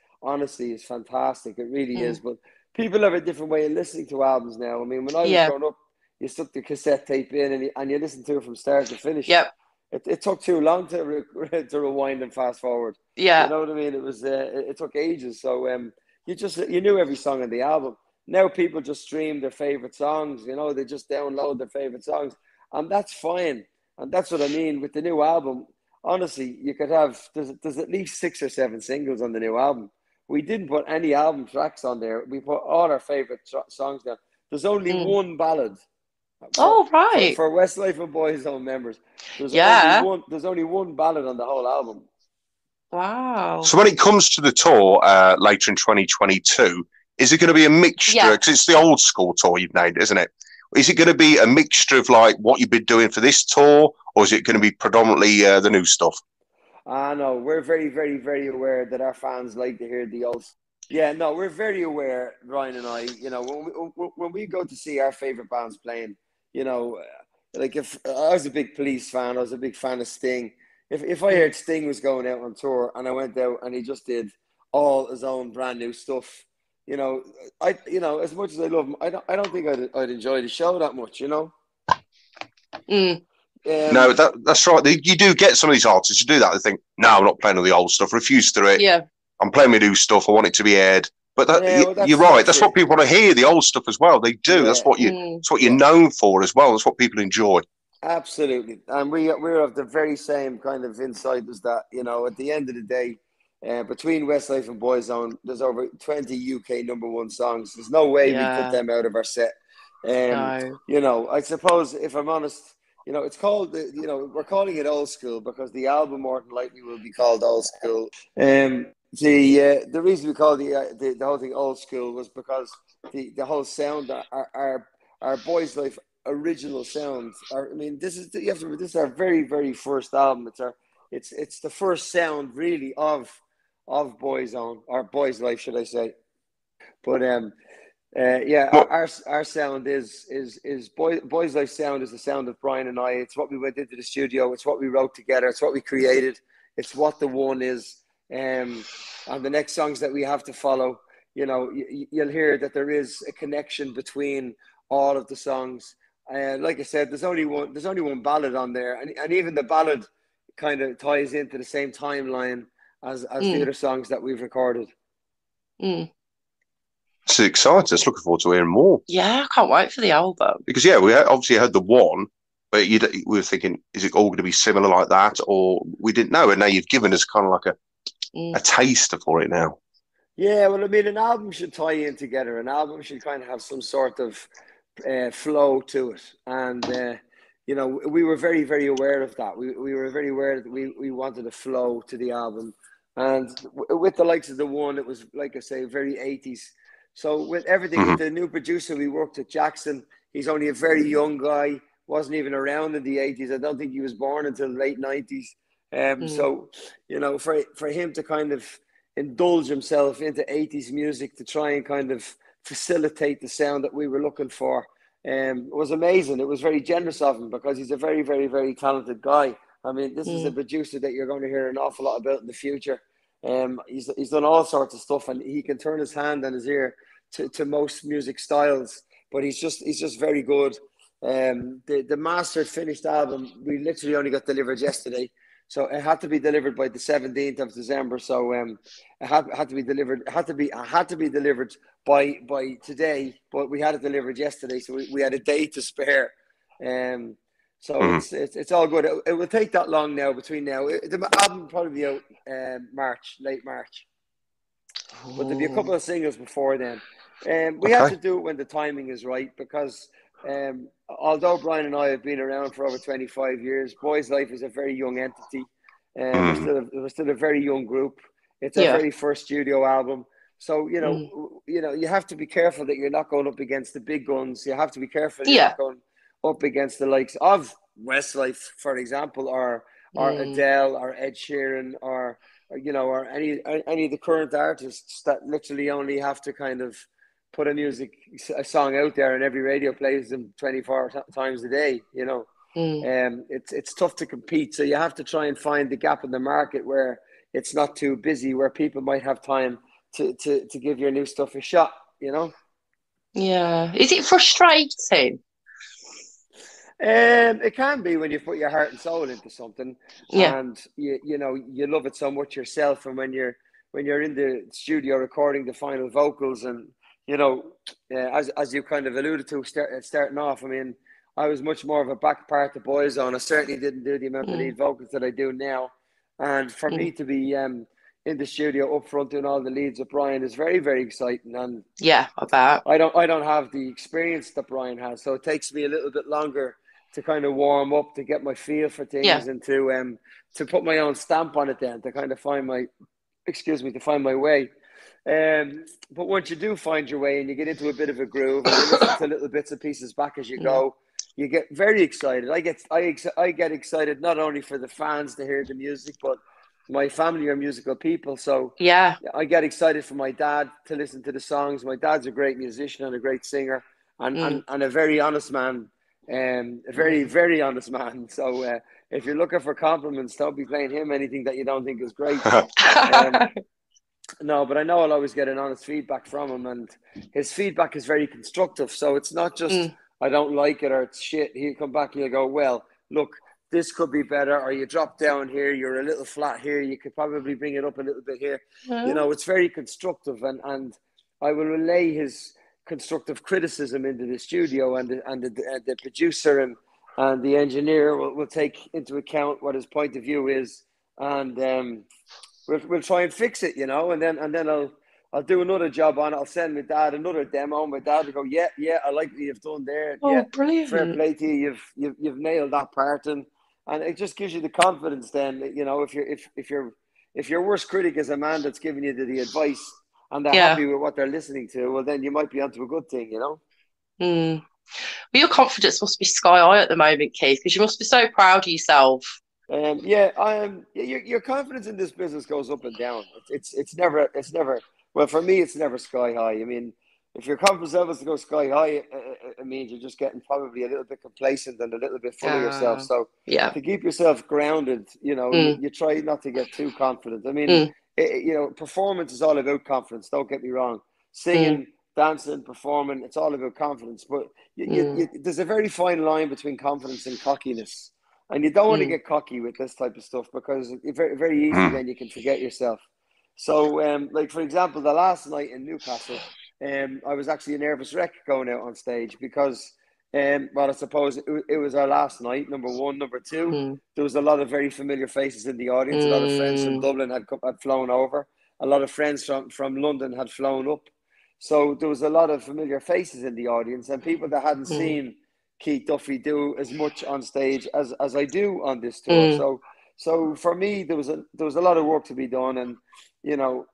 fantastic. It really is. But people have a different way of listening to albums now. I mean, when I was growing up, you stuck the cassette tape in and you listen to it from start to finish.
Yep.
It took too long to rewind and fast forward.
Yeah.
You know what I mean? It was it took ages. So you knew every song on the album. Now people just stream their favorite songs. They just download their favorite songs, and that's fine. And that's what I mean with the new album. Honestly, you could have there's at least 6 or 7 singles on the new album. We didn't put any album tracks on there. We put all our favorite songs down. There's only one ballad.
Right.
For Westlife and Boyzone members, there's only one ballad on the whole album.
Wow.
So when it comes to the tour later in 2022, is it going to be a mixture? Because it's the old school tour you've named, isn't it? Is it going to be a mixture of like what you've been doing for this tour, or is it going to be predominantly the new stuff?
No, we're very, very, very aware that our fans like to hear the old. Yeah, no, we're very aware, Ryan and I. When we go to see our favorite bands playing, like if I was a big Police fan, I was a big fan of Sting. If I heard Sting was going out on tour and I went out and he just did all his own brand new stuff, as much as I love him, I don't think I'd enjoy the show that much,
No, that's right. You do get some of these artists who do that. They think, no, I'm not playing all the old stuff. Refuse to do it.
Yeah.
I'm playing my new stuff. I want it to be aired. But you're right. That's what people want to hear, the old stuff as well. They do. Yeah. That's what you're known for as well. That's what people enjoy.
Absolutely. And we're of the very same kind of insight as that, at the end of the day, between Westlife and Boyzone, there's over 20 UK #1 songs. There's no way we cut them out of our set. No. I suppose, if I'm honest, it's called, we're calling it old school because the album more than likely will be called old school. The reason we call the whole thing old school was because the whole sound, our Boyzlife original sound. This is our very, very first album. It's the first sound really of Boyzone, or Boyzlife, should I say? But our sound is Boyzlife sound is the sound of Brian and I. It's what we went into the studio. It's what we wrote together. It's what we created. It's what the one is. And the next songs that we have to follow, you'll hear that there is a connection between all of the songs. Like I said, there's only one ballad on there, and even the ballad kind of ties into the same timeline as the other songs that we've recorded.
It's exciting. Just looking forward to hearing more.
Yeah, I can't wait for the album.
Because we obviously heard the one, but we were thinking, is it all going to be similar like that, or we didn't know, and now you've given us kind of like a taster for it now. Yeah, well, an album should tie in together. An album should kind of have some sort of flow to it, and we were very, very aware of that. We were very aware that we wanted a flow to the album, and with the likes of the one, it was, like I say, very 80s. So with everything, with the new producer we worked with, Jackson, he's only a very young guy, wasn't even around in the 80s. I don't think he was born until the late 90s. So, for him to kind of indulge himself into 80s music to try and kind of facilitate the sound that we were looking for was amazing. It was very generous of him because he's a very, very, very talented guy. This is a producer that you're going to hear an awful lot about in the future. He's done all sorts of stuff, and he can turn his hand and his ear to most music styles, but he's just very good. The mastered finished album, we literally only got delivered yesterday. So it had to be delivered by the 17th of December. So it had to be delivered. It had to be delivered by today, but we had it delivered yesterday. So we had a day to spare. So it's all good. It will take that long now. Between now, the album will probably be out late March.
but there'll be a couple of singles before then. We have to do it when the timing is right, because although Brian and I have been around for over 25 years, Boyzlife is a very young entity. We're still a very young group. It's our very first studio album. So, you have to be careful that you're not going up against the big guns. You have to be careful that you're not going up against the likes of Westlife, for example, or Adele, or Ed Sheeran, or any of the current artists that literally only have to kind of put a song out there and every radio plays them 24 times a day. It's tough to compete. So you have to try and find the gap in the market where it's not too busy, where people might have time to give your new stuff a shot.
Yeah. Is it frustrating?
It can be when you put your heart and soul into something, and you love it so much yourself. And when you're in the studio recording the final vocals, and as you kind of alluded to, starting off, I mean, I was much more of a back part of Boyzone. I certainly didn't do the amount of lead vocals that I do now, and for me to be in the studio up front doing all the leads with Brian is very, very exciting. And I don't have the experience that Brian has, so it takes me a little bit longer to kind of warm up, to get my feel for things, and to put my own stamp on it, then to kind of find my way. But once you do find your way and you get into a bit of a groove and you listen to little bits and pieces back as you go, you get very excited. I get excited not only for the fans to hear the music, but my family are musical people. So I get excited for my dad to listen to the songs. My dad's a great musician and a great singer, and a very honest man. A very, very honest man. So if you're looking for compliments, don't be playing him anything that you don't think is great. No, but I know I'll always get an honest feedback from him, and his feedback is very constructive. So it's not just I don't like it or it's shit. He'll come back and he'll go, well, look, this could be better, or you drop down here, you're a little flat here, you could probably bring it up a little bit here. It's very constructive, and I will relay his constructive criticism into the studio, and the producer and the engineer will take into account what his point of view is, and we'll try and fix it, and then I'll do another job on it. I'll send my dad another demo. My dad will go, yeah, I like what you've done there.
Brilliant.
Fair play to you. You've nailed that part, and it just gives you the confidence. Then if your worst critic is a man that's giving you the advice, and they're happy with what they're listening to, well, then you might be onto a good thing,
Well, your confidence must be sky high at the moment, Keith, because you must be so proud of yourself.
Your confidence in this business goes up and down. It's never. Well, for me, it's never sky high. I mean, if your confidence levels to go sky high, it means you're just getting probably a little bit complacent and a little bit full of yourself. So to keep yourself grounded, you try not to get too confident. I mean. Performance is all about confidence. Don't get me wrong. Singing, dancing, performing, it's all about confidence. But there's a very fine line between confidence and cockiness. And you don't want to get cocky with this type of stuff, because it's very, very easy then you can forget yourself. So, like, for example, the last night in Newcastle, I was actually a nervous wreck going out on stage because, I suppose it was our last night, number one. Number two, there was a lot of very familiar faces in the audience. A lot of friends from Dublin had flown over. A lot of friends from London had flown up. So there was a lot of familiar faces in the audience, and people that hadn't seen Keith Duffy do as much on stage as I do on this tour. So for me, there was a lot of work to be done. And,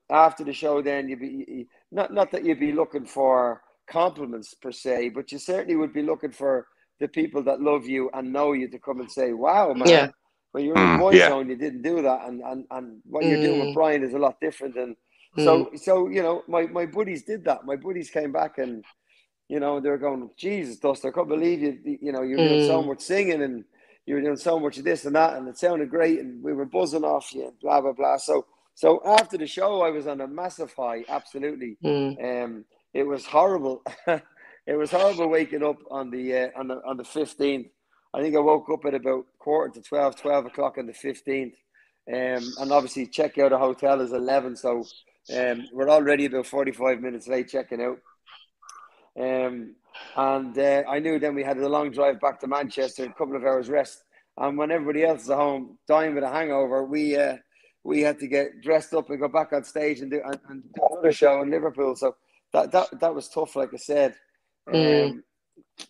after the show, then you'd be not that you'd be looking for compliments per se, but you certainly would be looking for the people that love you and know you to come and say, wow, man, when you're in Boyzone, you didn't do that, and what you're doing with Brian is a lot different. And so my buddies did that. My buddies came back, and they were going, Jesus, Dustin, I can't believe you're doing so much singing, and you were doing so much of this and that, and it sounded great, and we were buzzing off you, blah blah blah. So after the show, I was on a massive high, absolutely. It was horrible. It was horrible waking up on the 15th. I think I woke up at about 12 o'clock on the 15th. And obviously check out a hotel is 11. So we're already about 45 minutes late checking out. And I knew then we had a long drive back to Manchester, a couple of hours rest. And when everybody else is at home dying with a hangover, we we had to get dressed up and go back on stage and do another show in Liverpool. So that was tough, like I said.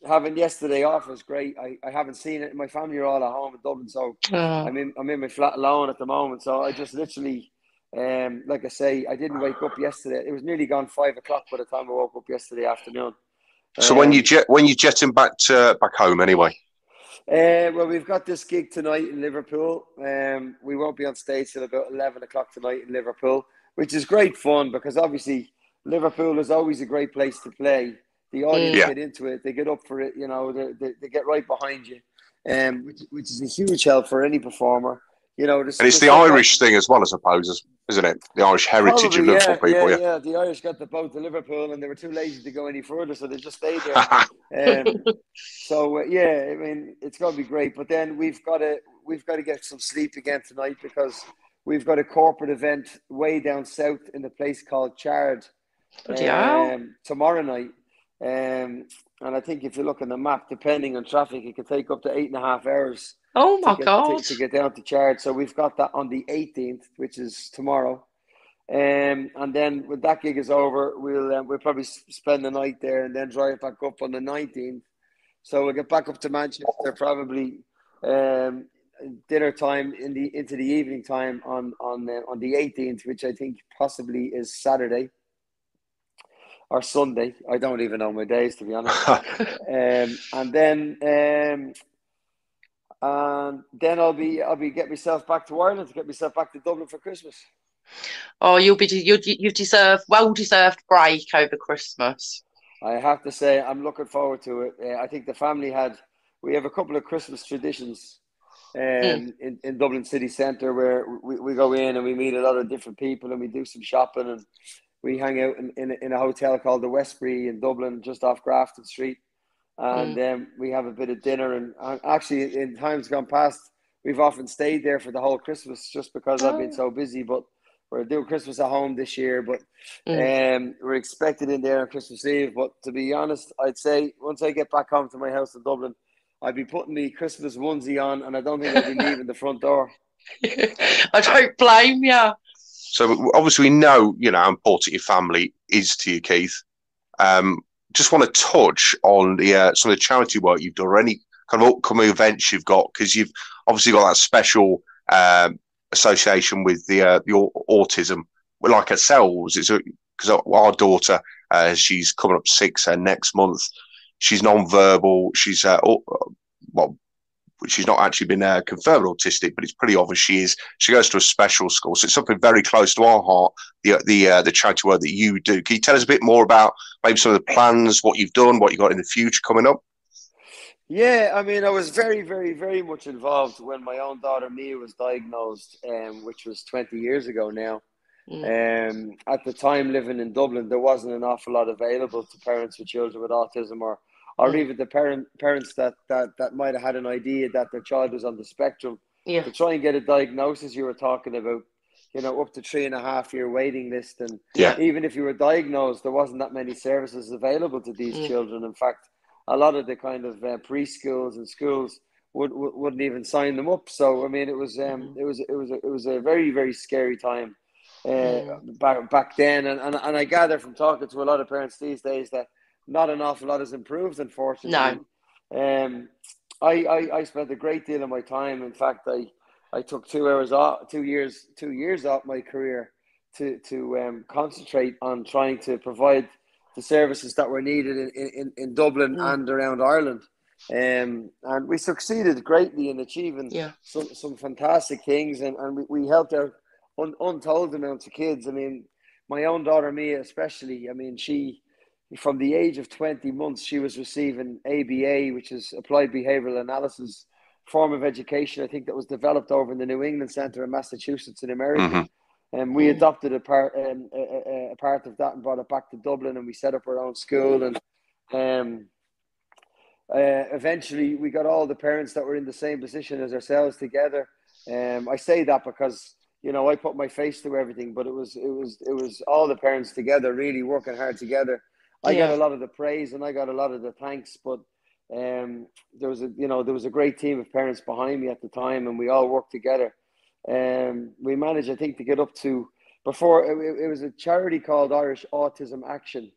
Having yesterday off was great. I haven't seen it. My family are all at home in Dublin, so I'm in my flat alone at the moment. So I just literally, like I say, I didn't wake up yesterday. It was nearly gone 5 o'clock by the time I woke up yesterday afternoon.
So when you jetting back home anyway?
Well, we've got this gig tonight in Liverpool. We won't be on stage till about 11 o'clock tonight in Liverpool, which is great fun because obviously Liverpool is always a great place to play. The audience get into it. They get up for it. You know, they get right behind you, which is a huge help for any performer. You know, and
it's the Irish thing as well, I suppose, isn't it? The Irish heritage of Liverpool people.
Yeah. The Irish got the boat to Liverpool, and they were too lazy to go any further, so they just stayed there. I mean, it's going to be great. But then we've got to get some sleep again tonight because we've got a corporate event way down south in a place called Chard tomorrow night. And I think if you look on the map, depending on traffic, it could take up to 8.5 hours.
Oh my God!
To get down to Chard. So we've got that on the 18th, which is tomorrow. And then when that gig is over, we'll probably spend the night there and then drive back up on the 19th. So we'll get back up to Manchester probably dinner time into the evening time on the 18th, which I think possibly is Saturday or Sunday. I don't even know my days, to be honest. And then I'll be get myself back to Ireland, to get myself back to Dublin for Christmas.
Oh, you deserve well-deserved break over Christmas.
I have to say, I'm looking forward to it. I think the family we have a couple of Christmas traditions in Dublin city centre where we go in and we meet a lot of different people and we do some shopping and we hang out in a hotel called the Westbury in Dublin, just off Grafton Street. And then we have a bit of dinner. And actually, in times gone past, we've often stayed there for the whole Christmas just because I've been so busy. But we're doing Christmas at home this year. But we're expected in there on Christmas Eve. But to be honest, I'd say once I get back home to my house in Dublin, I'd be putting the Christmas onesie on, and I don't think I'll be leaving the front door.
I don't blame you.
So obviously we know, how important your family is to you, Keith. Just want to touch on some of the charity work you've done or any kind of upcoming events you've got, because you've obviously got that special association with the autism. Like ourselves, because our daughter, she's coming up 6 next month. She's non-verbal. She's she's not actually been confirmed autistic, but it's pretty obvious she is. She goes to a special school, so it's something very close to our heart. The charity work that you do. Can you tell us a bit more about maybe some of the plans, what you've done, what you got in the future coming up?
Yeah, I mean, I was very, very, very much involved when my own daughter Mia was diagnosed, which was 20 years ago now. At the time, living in Dublin, there wasn't an awful lot available to parents with children with autism, or even the parents that might have had an idea that their child was on the spectrum. To try and get a diagnosis, you were talking about, up to 3.5 year waiting list. And even if you were diagnosed, there wasn't that many services available to these children. In fact, a lot of the kind of preschools and schools wouldn't even sign them up. So, I mean, it was a very, very scary time back then. And I gather from talking to a lot of parents these days that not an awful lot has improved, unfortunately. No. I spent a great deal of my time. In fact, I took 2 years off my career to concentrate on trying to provide the services that were needed in Dublin and around Ireland. And we succeeded greatly in achieving some fantastic things. And we helped out untold amounts of kids. I mean, my own daughter, Mia, especially, I mean, from the age of 20 months, she was receiving ABA, which is Applied Behavioral Analysis, form of education, I think, that was developed over in the New England Center in Massachusetts in America. And we adopted a part of that and brought it back to Dublin, and we set up our own school. And eventually we got all the parents that were in the same position as ourselves together. I say that because, I put my face to everything, but it was all the parents together, really working hard together. I got a lot of the praise and I got a lot of the thanks, but there was a great team of parents behind me at the time, and we all worked together. we managed, I think, to get up to, before it was a charity called Irish Autism Action.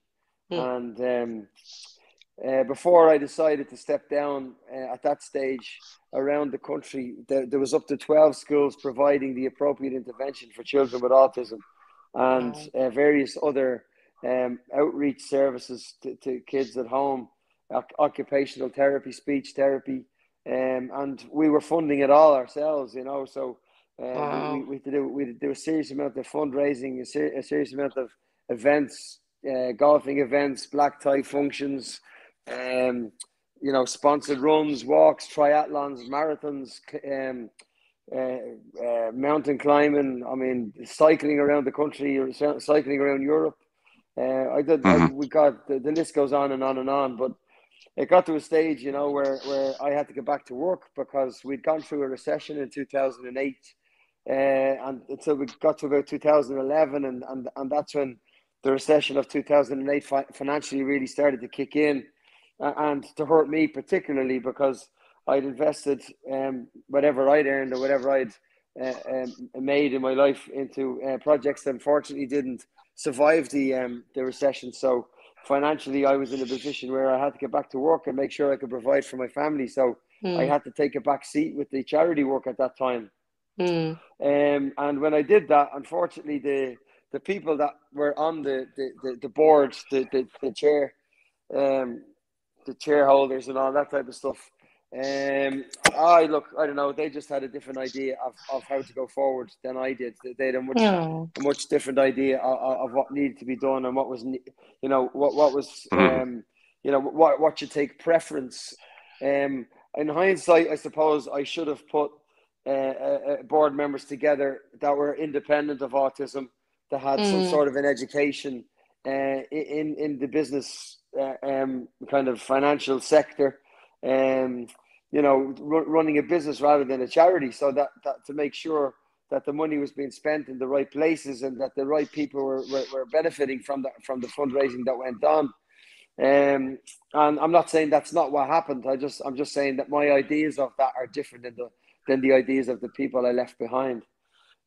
And before I decided to step down at that stage around the country, there was up to 12 schools providing the appropriate intervention for children with autism, and various other outreach services to kids at home, occupational therapy, speech therapy, and we were funding it all ourselves, you know. So we do a serious amount of fundraising, a serious amount of events, golfing events, black tie functions, you know, sponsored runs, walks, triathlons, marathons, mountain climbing. I mean, cycling around the country, or cycling around Europe. We got the list goes on and on and on. But it got to a stage, you know, where I had to get back to work because we'd gone through a recession in 2008, and until we got to about 2011, and that's when the recession of 2008 financially really started to kick in, and to hurt me particularly because I'd invested whatever I'd earned or whatever I'd made in my life into projects that unfortunately didn't survive the recession. So financially, I was in a position where I had to get back to work and make sure I could provide for my family. So I had to take a back seat with the charity work at that time. And when I did that, unfortunately, the people that were on the board, the chair, the chairholders and all that type of stuff, I don't know, they just had a different idea of how to go forward than I did. They had a much different idea of what needed to be done and what was, you know, what was, you know, what should take preference. In hindsight, I suppose I should have put board members together that were independent of autism, that had some sort of an education in the business kind of financial sector, you know, running a business rather than a charity, so that to make sure that the money was being spent in the right places and that the right people were benefiting from the fundraising that went on. And I'm not saying that's not what happened. I'm just saying that my ideas of that are different than the ideas of the people I left behind.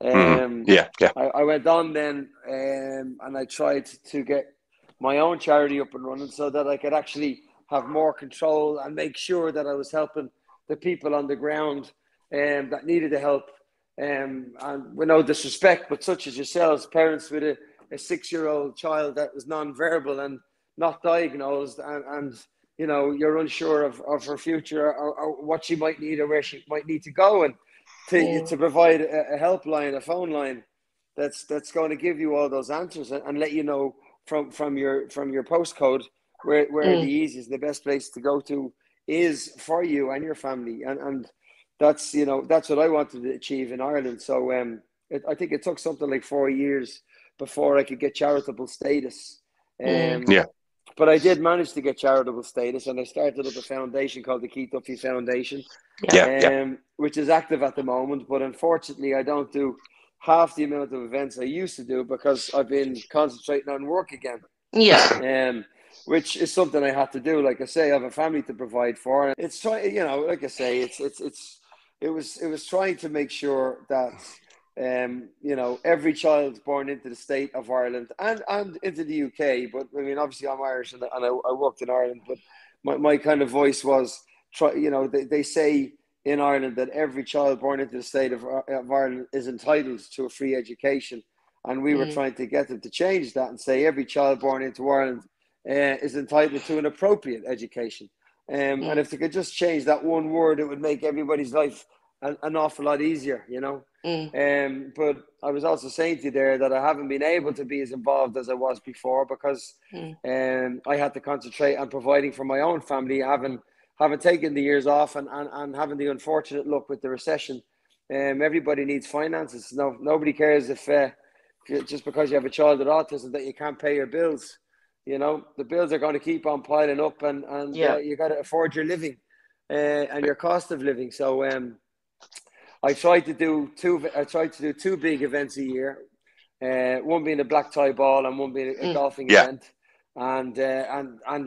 I went on then, and I tried to get my own charity up and running so that I could actually have more control and make sure that I was helping the people on the ground that needed the help. And with no disrespect, but such as yourselves, parents with a 6-year-old child that was non-verbal and not diagnosed, and you know, you're unsure of her future or what she might need or where she might need to go, and to provide a helpline, a phone line that's going to give you all those answers and let you know from your postcode where the easiest, the best place to go to is for you and your family, and that's, you know, that's what I wanted to achieve in Ireland. So I think it took something like 4 years before I could get charitable status. But I did manage to get charitable status, and I started up a foundation called the Keith Duffy Foundation, which is active at the moment. But unfortunately, I don't do half the amount of events I used to do because I've been concentrating on work again. Which is something I had to do. Like I say, I have a family to provide for. It's trying, you know, like I say, it was trying to make sure that, you know, every child born into the state of Ireland and into the UK, but I mean, obviously I'm Irish and I worked in Ireland, but my kind of voice was, you know, they say in Ireland that every child born into the state of Ireland is entitled to a free education. And we were trying to get them to change that and say every child born into Ireland is entitled to an appropriate education. And if they could just change that one word, it would make everybody's life an awful lot easier, you know. But I was also saying to you there that I haven't been able to be as involved as I was before because I had to concentrate on providing for my own family, having taken the years off and having the unfortunate luck with the recession. Everybody needs finances. Nobody cares if just because you have a child with autism that you can't pay your bills. You know, the bills are going to keep on piling up, and you got to afford your living and your cost of living. So I tried to do two big events a year, one being a black tie ball and one being a golfing event. And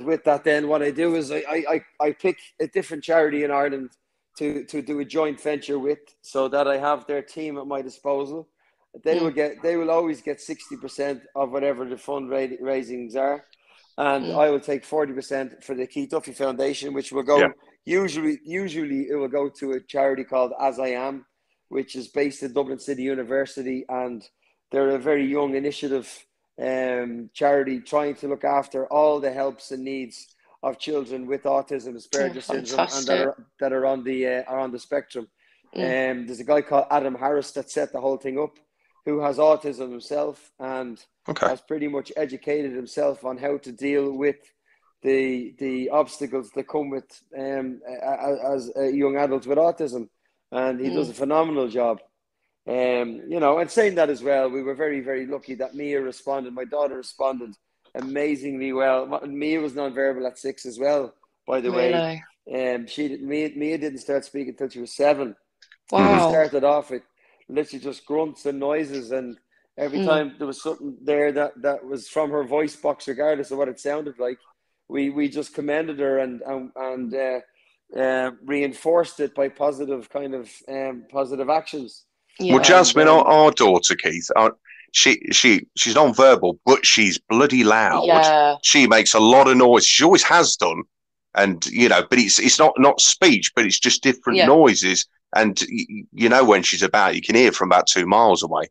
with that, then what I do is I pick a different charity in Ireland to do a joint venture with, so that I have their team at my disposal. They will always get 60% of whatever the fundraisings are, and I will take 40% for the Keith Duffy Foundation, which will go usually it will go to a charity called As I Am, which is based at Dublin City University, and they're a very young initiative charity trying to look after all the helps and needs of children with autism, Asperger's syndrome, and that are on the spectrum. There's a guy called Adam Harris that set the whole thing up, who has autism himself and has pretty much educated himself on how to deal with the obstacles that come with as young adults with autism, and he does a phenomenal job. You know, and saying that as well, we were very, very lucky that Mia responded. My daughter responded amazingly well. Mia was nonverbal at 6 as well, by the way. Mia didn't start speaking until she was 7.
Wow.
She started off with literally just grunts and noises, and every time there was something there that was from her voice box, regardless of what it sounded like, we just commended her and reinforced it by positive actions.
Yeah. Well, Jasmine, our daughter, Keith, she's non-verbal, but she's bloody loud. Yeah. She makes a lot of noise. She always has done, and you know, but it's not speech, but it's just different noises. And you know, when she's about, you can hear from about 2 miles away.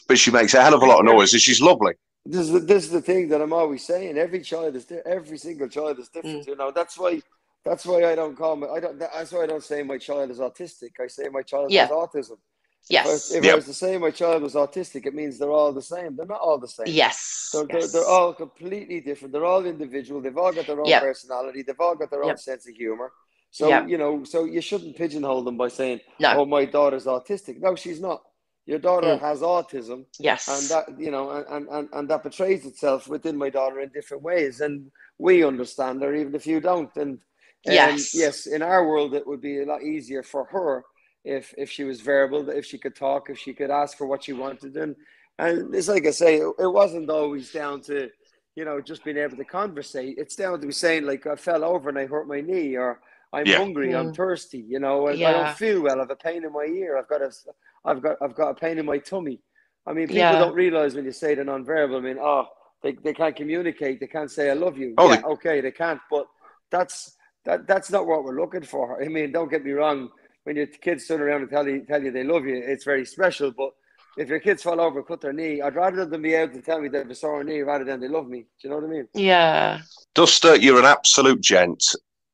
But she makes a hell of a lot of noise, and she's lovely.
This is the thing that I'm always saying. Every single child is different. You know, that's why I don't that's why I don't say my child is autistic. I say my child has autism.
Yes.
If I was to say my child was autistic, it means they're all the same. They're not all the same.
Yes.
They're all completely different. They're all individual. They've all got their own personality. They've all got their own sense of humor. So, you know, so you shouldn't pigeonhole them by saying, oh, my daughter's autistic. No, she's not. Your daughter has autism.
Yes.
And that, you know, and that portrays itself within my daughter in different ways. And we understand her, even if you don't. And yes, in our world, it would be a lot easier for her if she was verbal, if she could talk, if she could ask for what she wanted. And it's like I say, it wasn't always down to, you know, just being able to conversate. It's down to saying, like, I fell over and I hurt my knee, or I'm hungry, I'm thirsty, you know, and I don't feel well, I have a pain in my ear, I've got a pain in my tummy. I mean, people don't realize when you say they're nonverbal, I mean, they can't communicate, they can't say I love you. Oh, okay, they can't, but that's not what we're looking for. I mean, don't get me wrong, when your kids turn around and tell you they love you, it's very special, but if your kids fall over and cut their knee, I'd rather them be able to tell me they have a sore knee rather than they love me. Do you know what I mean?
Yeah.
Duster, you're an absolute gent.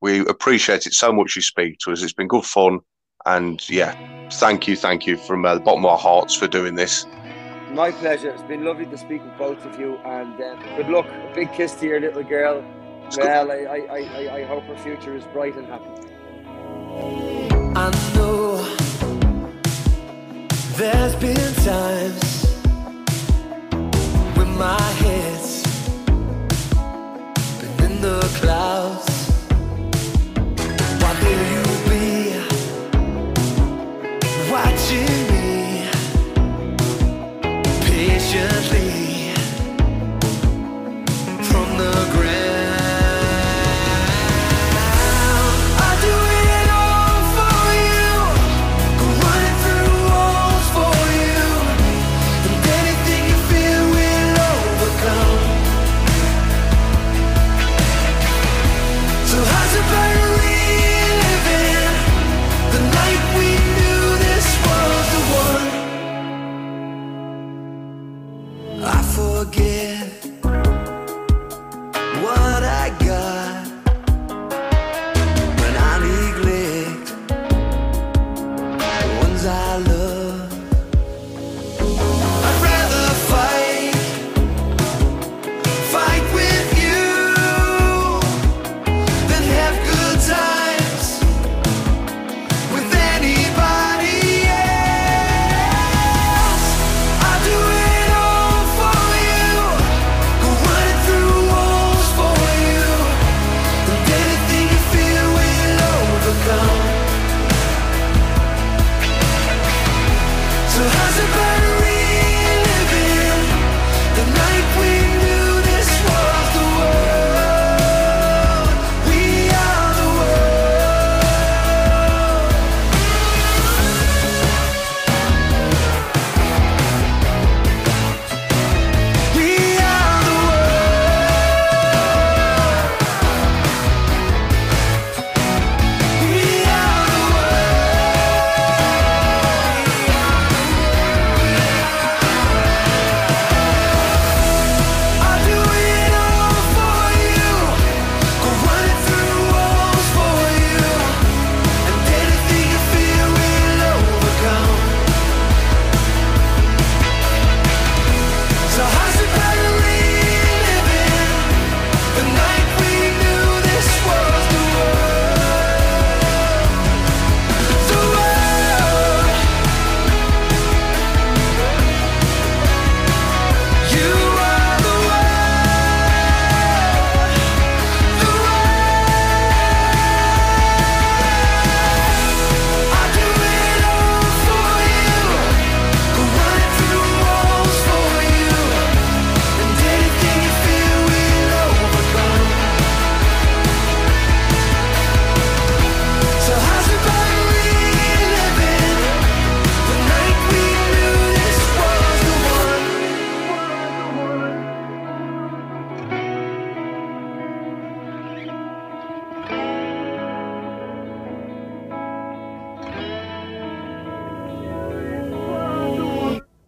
We appreciate it so much you speak to us. It's been good fun. And thank you from the bottom of our hearts for doing this.
My pleasure. It's been lovely to speak with both of you. And good luck. A big kiss to your little girl. I hope her future is bright and happy.
I know there's been times when my head's been in the clouds. Why will you be watching me patiently from the ground? I do it all for you, go running through walls for you, and anything you feel will overcome. So how's about living?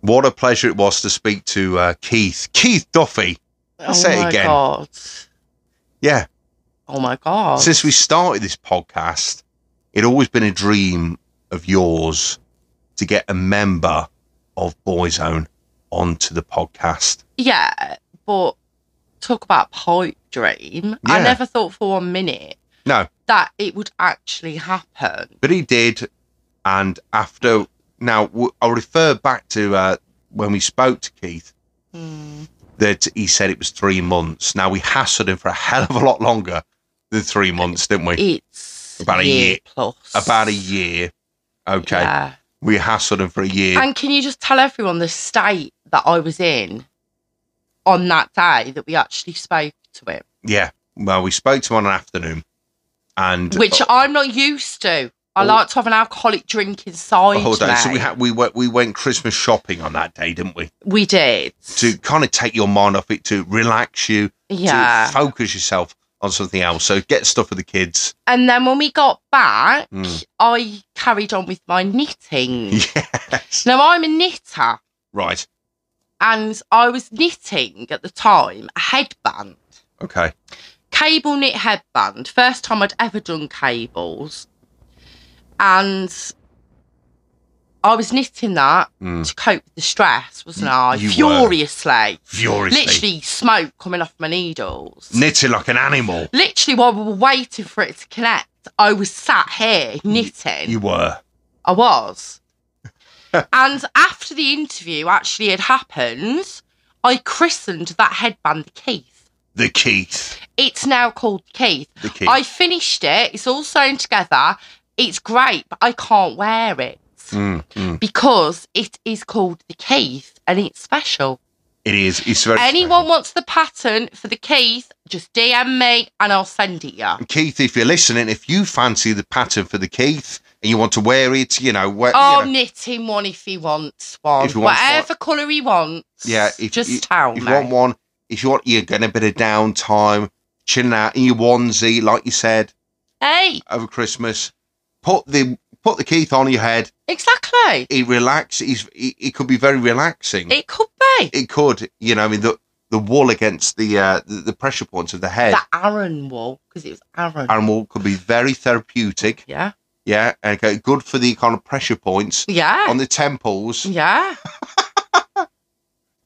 What a pleasure it was to speak to Keith Duffy. I'll say it again.
Oh, my God.
Yeah.
Oh, my God.
Since we started this podcast, it'd always been a dream of yours to get a member of Boyzone onto the podcast.
Yeah, but talk about pipe dream.
Yeah.
I never thought for 1 minute that it would actually happen.
But he did. And after... Now, I'll refer back to when we spoke to Keith, that he said it was 3 months. Now, we hassled him for a hell of a lot longer than 3 months, didn't we?
It's
about a year
plus.
About a year. Okay.
Yeah.
We hassled him for a year.
And can you just tell everyone the state that I was in on that day that we actually spoke to him?
Yeah. Well, we spoke to him on an afternoon.
Which I'm not used to. I like to have an alcoholic drink inside me.
So we went Christmas shopping on that day, didn't we?
We did.
To kind of take your mind off it, to relax you, to focus yourself on something else. So get stuff for the kids.
And then when we got back, I carried on with my knitting.
Yes.
Now, I'm a knitter.
Right.
And I was knitting at the time a headband.
Okay.
Cable knit headband. First time I'd ever done cables. And I was knitting that to cope with the stress, wasn't I? Furiously. Literally smoke coming off my needles.
Knitting like an animal.
Literally, while we were waiting for it to connect, I was sat here knitting.
You were.
I was. And after the interview actually had happened, I christened that headband the Keith.
The Keith.
It's now called the Keith.
The Keith.
I finished it. It's all sewn together. It's great, but I can't wear it because it is called the Keith and it's special.
It is. It's very
Anyone
special.
wants the pattern for the Keith, just DM me and I'll send it you.
Keith, if you're listening, if you fancy the pattern for the Keith and you want to wear it,
I'll knit him one if he wants one. Whatever colour he wants.
Yeah.
Just tell me.
If you want one, you're getting a bit of downtime, chilling out in your onesie, like you said.
Hey.
Over Christmas. Put the Keith on your head.
Exactly.
It could be very relaxing.
It could be.
It could. The wool against the pressure points of the head.
The Aran wool, because it was Aran.
Aran wool could be very therapeutic.
Yeah.
Yeah, and good for the kind of pressure points.
Yeah.
On the temples.
Yeah.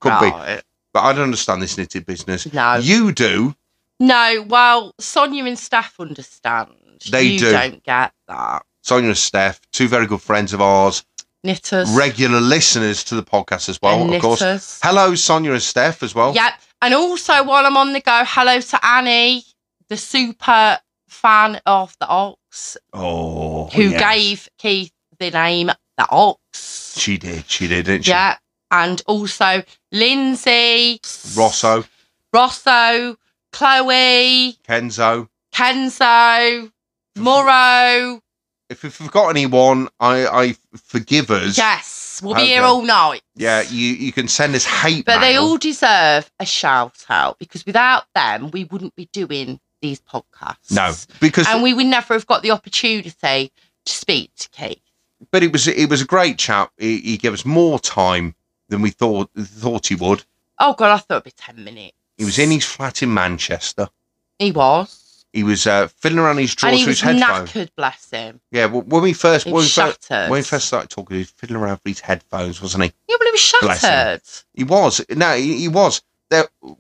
Could be. But I don't understand this knitted business.
No.
You do.
No, well, Sonia and Steph understand.
They do.
You don't get that.
Sonia and Steph, two very good friends of ours.
Knitters.
Regular listeners to the podcast as well,
and
of course.
Knitters.
Hello, Sonia and Steph as well.
Yep. And also, while I'm on the go, hello to Annie, the super fan of the Ox.
Oh,
who gave Keith the name the Ox.
She did, didn't she?
Yeah. And also Lindsay.
Rosso.
Chloe.
Kenzo.
Murrow.
If we've forgot anyone, I forgive us.
Yes, we'll be here all night.
Yeah, you can send us hate
But
mail.
they all deserve a shout out because without them, we wouldn't be doing these podcasts.
No, because
we would never have got the opportunity to speak to Keith.
But it was a great chat. He gave us more time than we thought he would.
Oh God, I thought it'd be 10 minutes.
He was in his flat in Manchester.
He was.
He was fiddling around his drawers with his headphones.
And he was knackered, bless him.
Yeah, when we first
started
talking, he was fiddling around with his headphones, wasn't he?
Yeah, but he was shattered.
He was. No, he was.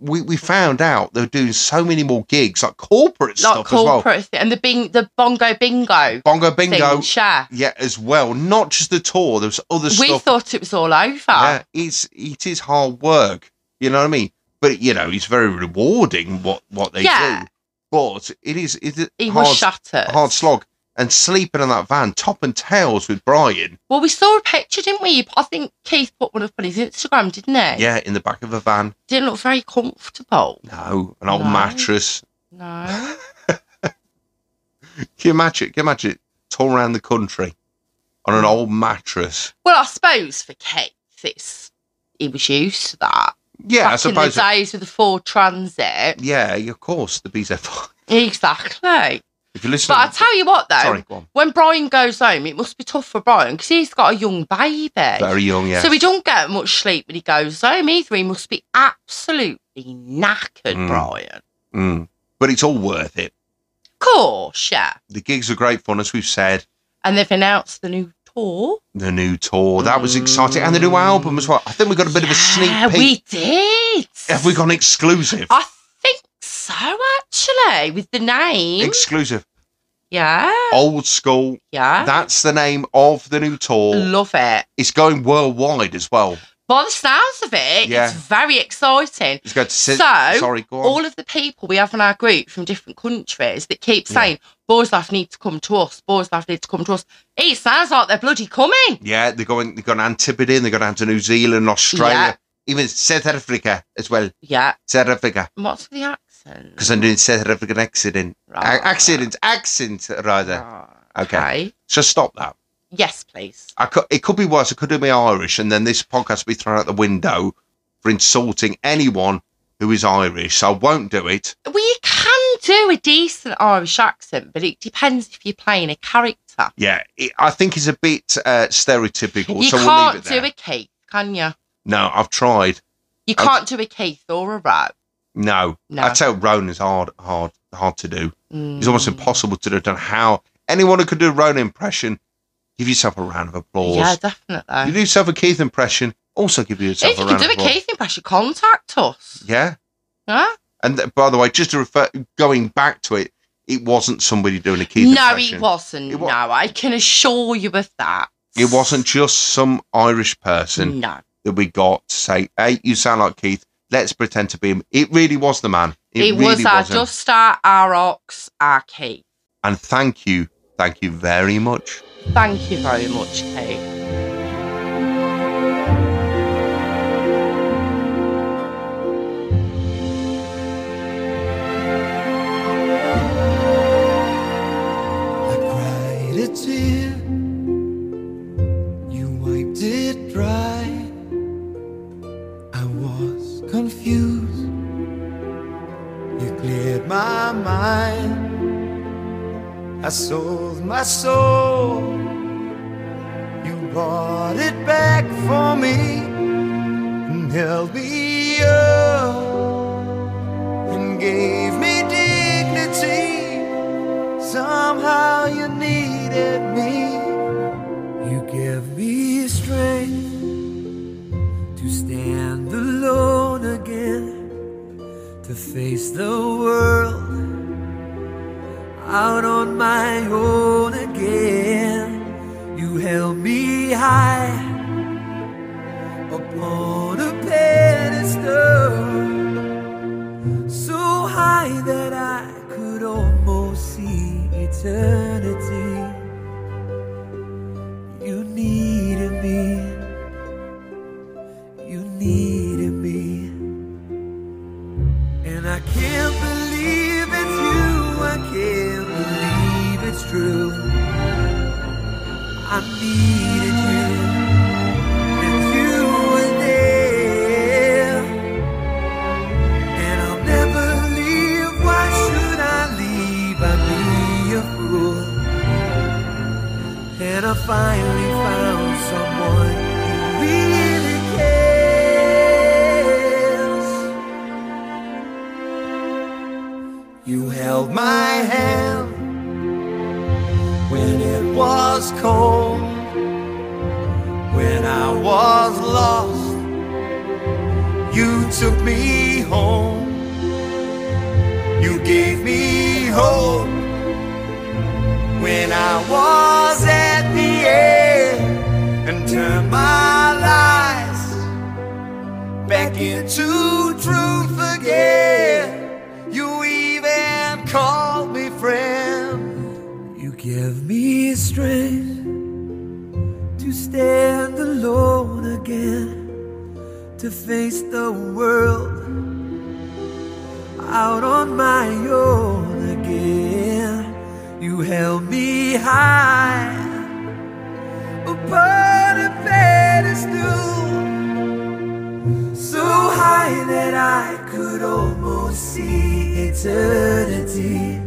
We found out they were doing so many more gigs, like corporate stuff as well.
And the bongo bingo.
Bongo bingo.
Thing,
yeah, as well. Not just the tour. There was other stuff.
We thought it was all over.
Yeah, it is hard work. You know what I mean? But it's very rewarding what they do. But he
was shattered.
Hard slog. And sleeping in that van, top and tails with Brian.
Well, we saw a picture, didn't we? I think Keith put one up on his Instagram, didn't he?
Yeah, in the back of a van.
Didn't look very comfortable.
No, an old mattress.
No.
Can you imagine it? Tour around the country on an old mattress.
Well, I suppose for Keith, he was used to that.
Yeah,
back
I suppose.
In the days with the Ford Transit.
Yeah, of course, the BZ5.
Exactly.
If you listen,
but I tell you what, though,
sorry, go on.
When Brian goes home, it must be tough for Brian because he's got a young baby.
Very young, yeah.
So he don't get much sleep when he goes home either. He must be absolutely knackered, Brian.
But it's all worth it.
Of course, yeah.
The gigs are great fun, as we've said.
And they've announced the new tour.
The new tour. That was exciting. And the new album as well. I think we got a bit of a sneak peek.
We did.
Have we got an exclusive?
I think so, actually, with the name.
Exclusive.
Yeah.
Old School.
Yeah.
That's the name of the new tour.
Love it.
It's going worldwide as well.
By the sounds of it, it's very exciting.
It's going to
sorry, go on. All of the people we have in our group from different countries that keep saying, Boyzlife need to come to us, Boyzlife need to come to us. It sounds like they're bloody coming.
Yeah, they're going to Antipodes, they're going down to New Zealand, Australia, even South Africa as well.
Yeah.
South Africa.
What's the accent?
Because I'm doing South African accent.
Right.
Accent, rather.
Right.
Okay. So stop that.
Yes, please.
It could be worse. I could do me Irish, and then this podcast will be thrown out the window for insulting anyone who is Irish. So I won't do it.
We can do a decent Irish accent, but it depends if you're playing a character.
Yeah, I think it's a bit stereotypical.
You
so
can't
we'll leave it there.
do a Keith, can you?
No, I've tried.
You can't do a Keith or a Ro.
No. I tell Ronan is hard to do. It's almost impossible to do. I don't know how anyone who could do a Ronan impression. Give yourself a round of applause.
Yeah, definitely.
You do yourself a Keith impression, also give yourself a round of applause.
If you can do a Keith impression, contact us.
Yeah.
Yeah.
And by the way, just to going back to it, it wasn't somebody doing a Keith impression.
No, it wasn't. No, I can assure you of that.
It wasn't just some Irish person that we got to say, hey, you sound like Keith. Let's pretend to be him. It really was the man. It really
was our Duster, our Ox, our Keith.
And thank you very much.
Thank you very much, Kate.
I cried a tear, you wiped it dry. I was confused, you cleared my mind. I sold my soul, you bought it back for me and held me up and gave me dignity. Somehow you needed me. You gave me strength to stand alone again, to face the world out on my own again. You held me high upon a pedestal, so high that I could almost see eternity. You needed me, you needed me, and I can't believe it's you, I can't believe it's true. I needed you, and you were there, and I'll never leave. Why should I leave? I'd be a fool. And I finally found someone who really cares. You held my hand when it was cold, when I was lost, you took me home. You gave me hope when I was at the end, and turned my lies back into truth again. You even called me friend. You give me strength to stand alone again, to face the world out on my own again. You held me high upon a pedestal, so high that I could almost see eternity.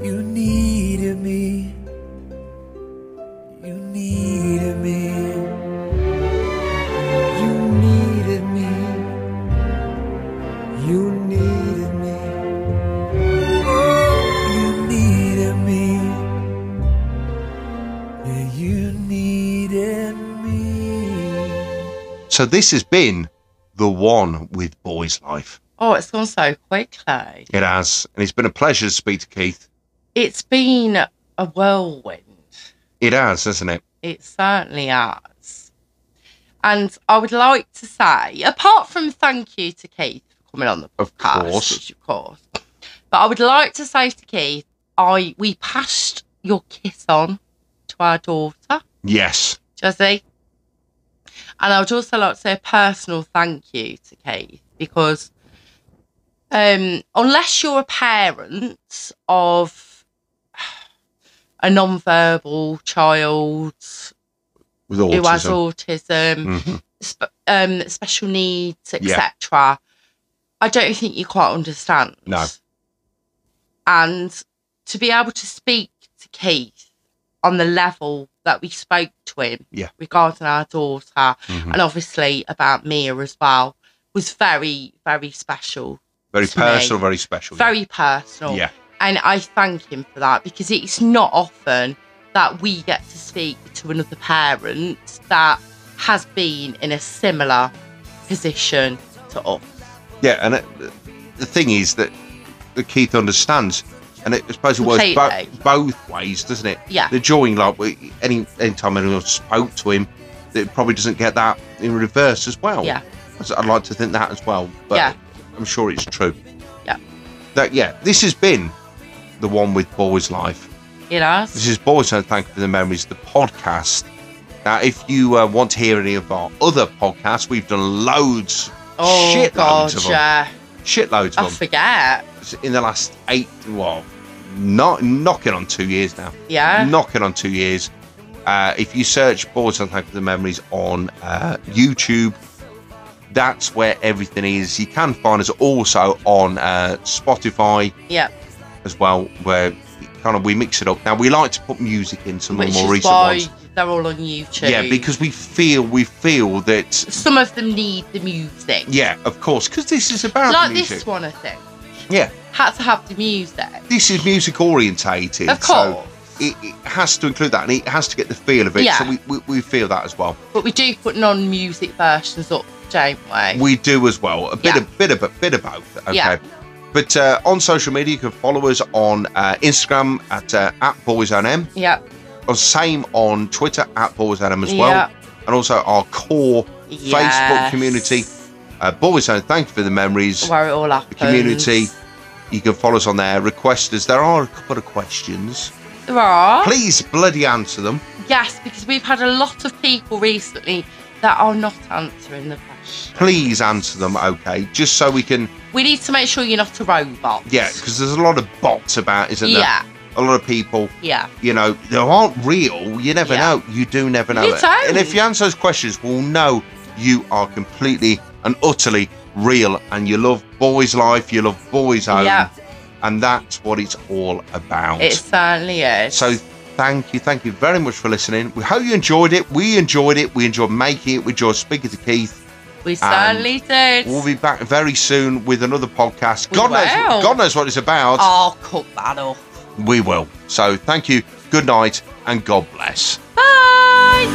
You needed me. You needed me. You needed me. You needed me. Oh, you needed me. Yeah, you needed me.
So this has been the one with Boyzlife.
Oh, it's gone so quickly.
It has. And it's been a pleasure to speak to Keith.
It's been a whirlwind.
It has, hasn't it?
It certainly has. And I would like to say, apart from thank you to Keith for coming on the podcast, which of course, but I would like to say to Keith, we passed your kiss on to our daughter.
Yes.
Jazzy. And I would also like to say a personal thank you to Keith, because unless you're a parent of a non-verbal child
with autism,
who has autism, special needs, etc., I don't think you quite understand.
No.
And to be able to speak to Keith on the level that we spoke to him regarding our daughter, and obviously about Mia as well, was very, very special.
Very personal, very special.
Very personal.
Yeah.
And I thank him for that, because it's not often that we get to speak to another parent that has been in a similar position to us.
Yeah, and the thing is that Keith understands, and it supposedly works both ways, doesn't it?
Yeah.
The joy, like any time anyone spoke to him, it probably doesn't get that in reverse as well.
Yeah.
I'd like to think that as well, but I'm sure it's true.
Yeah.
This has been the one with Boyzlife.
It has.
This is Boyzone, Thank You for the Memories, the podcast. Now, if you want to hear any of our other podcasts, we've done loads. Shitloads of them. Shitloads of them.
I forget.
In the last knocking on 2 years now.
Yeah.
Knocking on 2 years. If you search Boyzone, Thank You for the Memories on YouTube, that's where everything is. You can find us also on Spotify.
Yeah.
As well, where we mix it up. Now we like to put music in some of the more recent ones.
They're all on YouTube.
Yeah, because we feel that
some of them need the music.
Yeah, of course, because this is about
like
music.
This one, I think.
Yeah,
had to have the music.
This is music orientated,
of course.
So it has to include that, and it has to get the feel of it.
Yeah.
So we feel that as well.
But we do put non-music versions up, don't we?
We do as well. A bit of both. Okay.
Yeah.
But on social media, you can follow us on Instagram at @BoyzoneM.
Yeah.
Or same on Twitter @BoyzoneM as well. And also our core Facebook community, Boyzone, Thank You for the Memories.
Where it all happens.
The community. You can follow us on there. Request us. There are a couple of questions.
There are.
Please bloody answer them.
Yes, because we've had a lot of people recently that are not answering the question.
Please answer them, okay? Just so we can...
We need to make sure you're not a robot.
Yeah, because there's a lot of bots about, isn't there?
Yeah.
A lot of people,
yeah,
you know, they aren't real. You never know. You do never know.
You don't.
And if you answer those questions, we'll know you are completely and utterly real, and you love Boyzlife, you love Boyzone, and that's what it's all about.
It certainly is.
So thank you very much for listening. We hope you enjoyed it. We enjoyed it. We enjoyed making it. We enjoyed speaking to Keith.
We certainly did.
We'll be back very soon with another podcast. God knows what it's about.
I'll cook that up.
We will. So thank you, good night, and God bless.
Bye.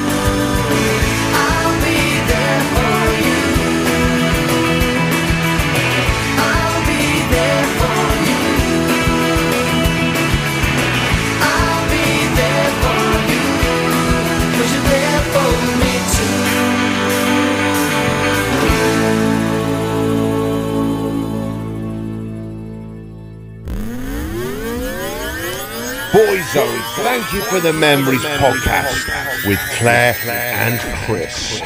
Boyzone, Thank You for the Memories podcast with Claire and Chris.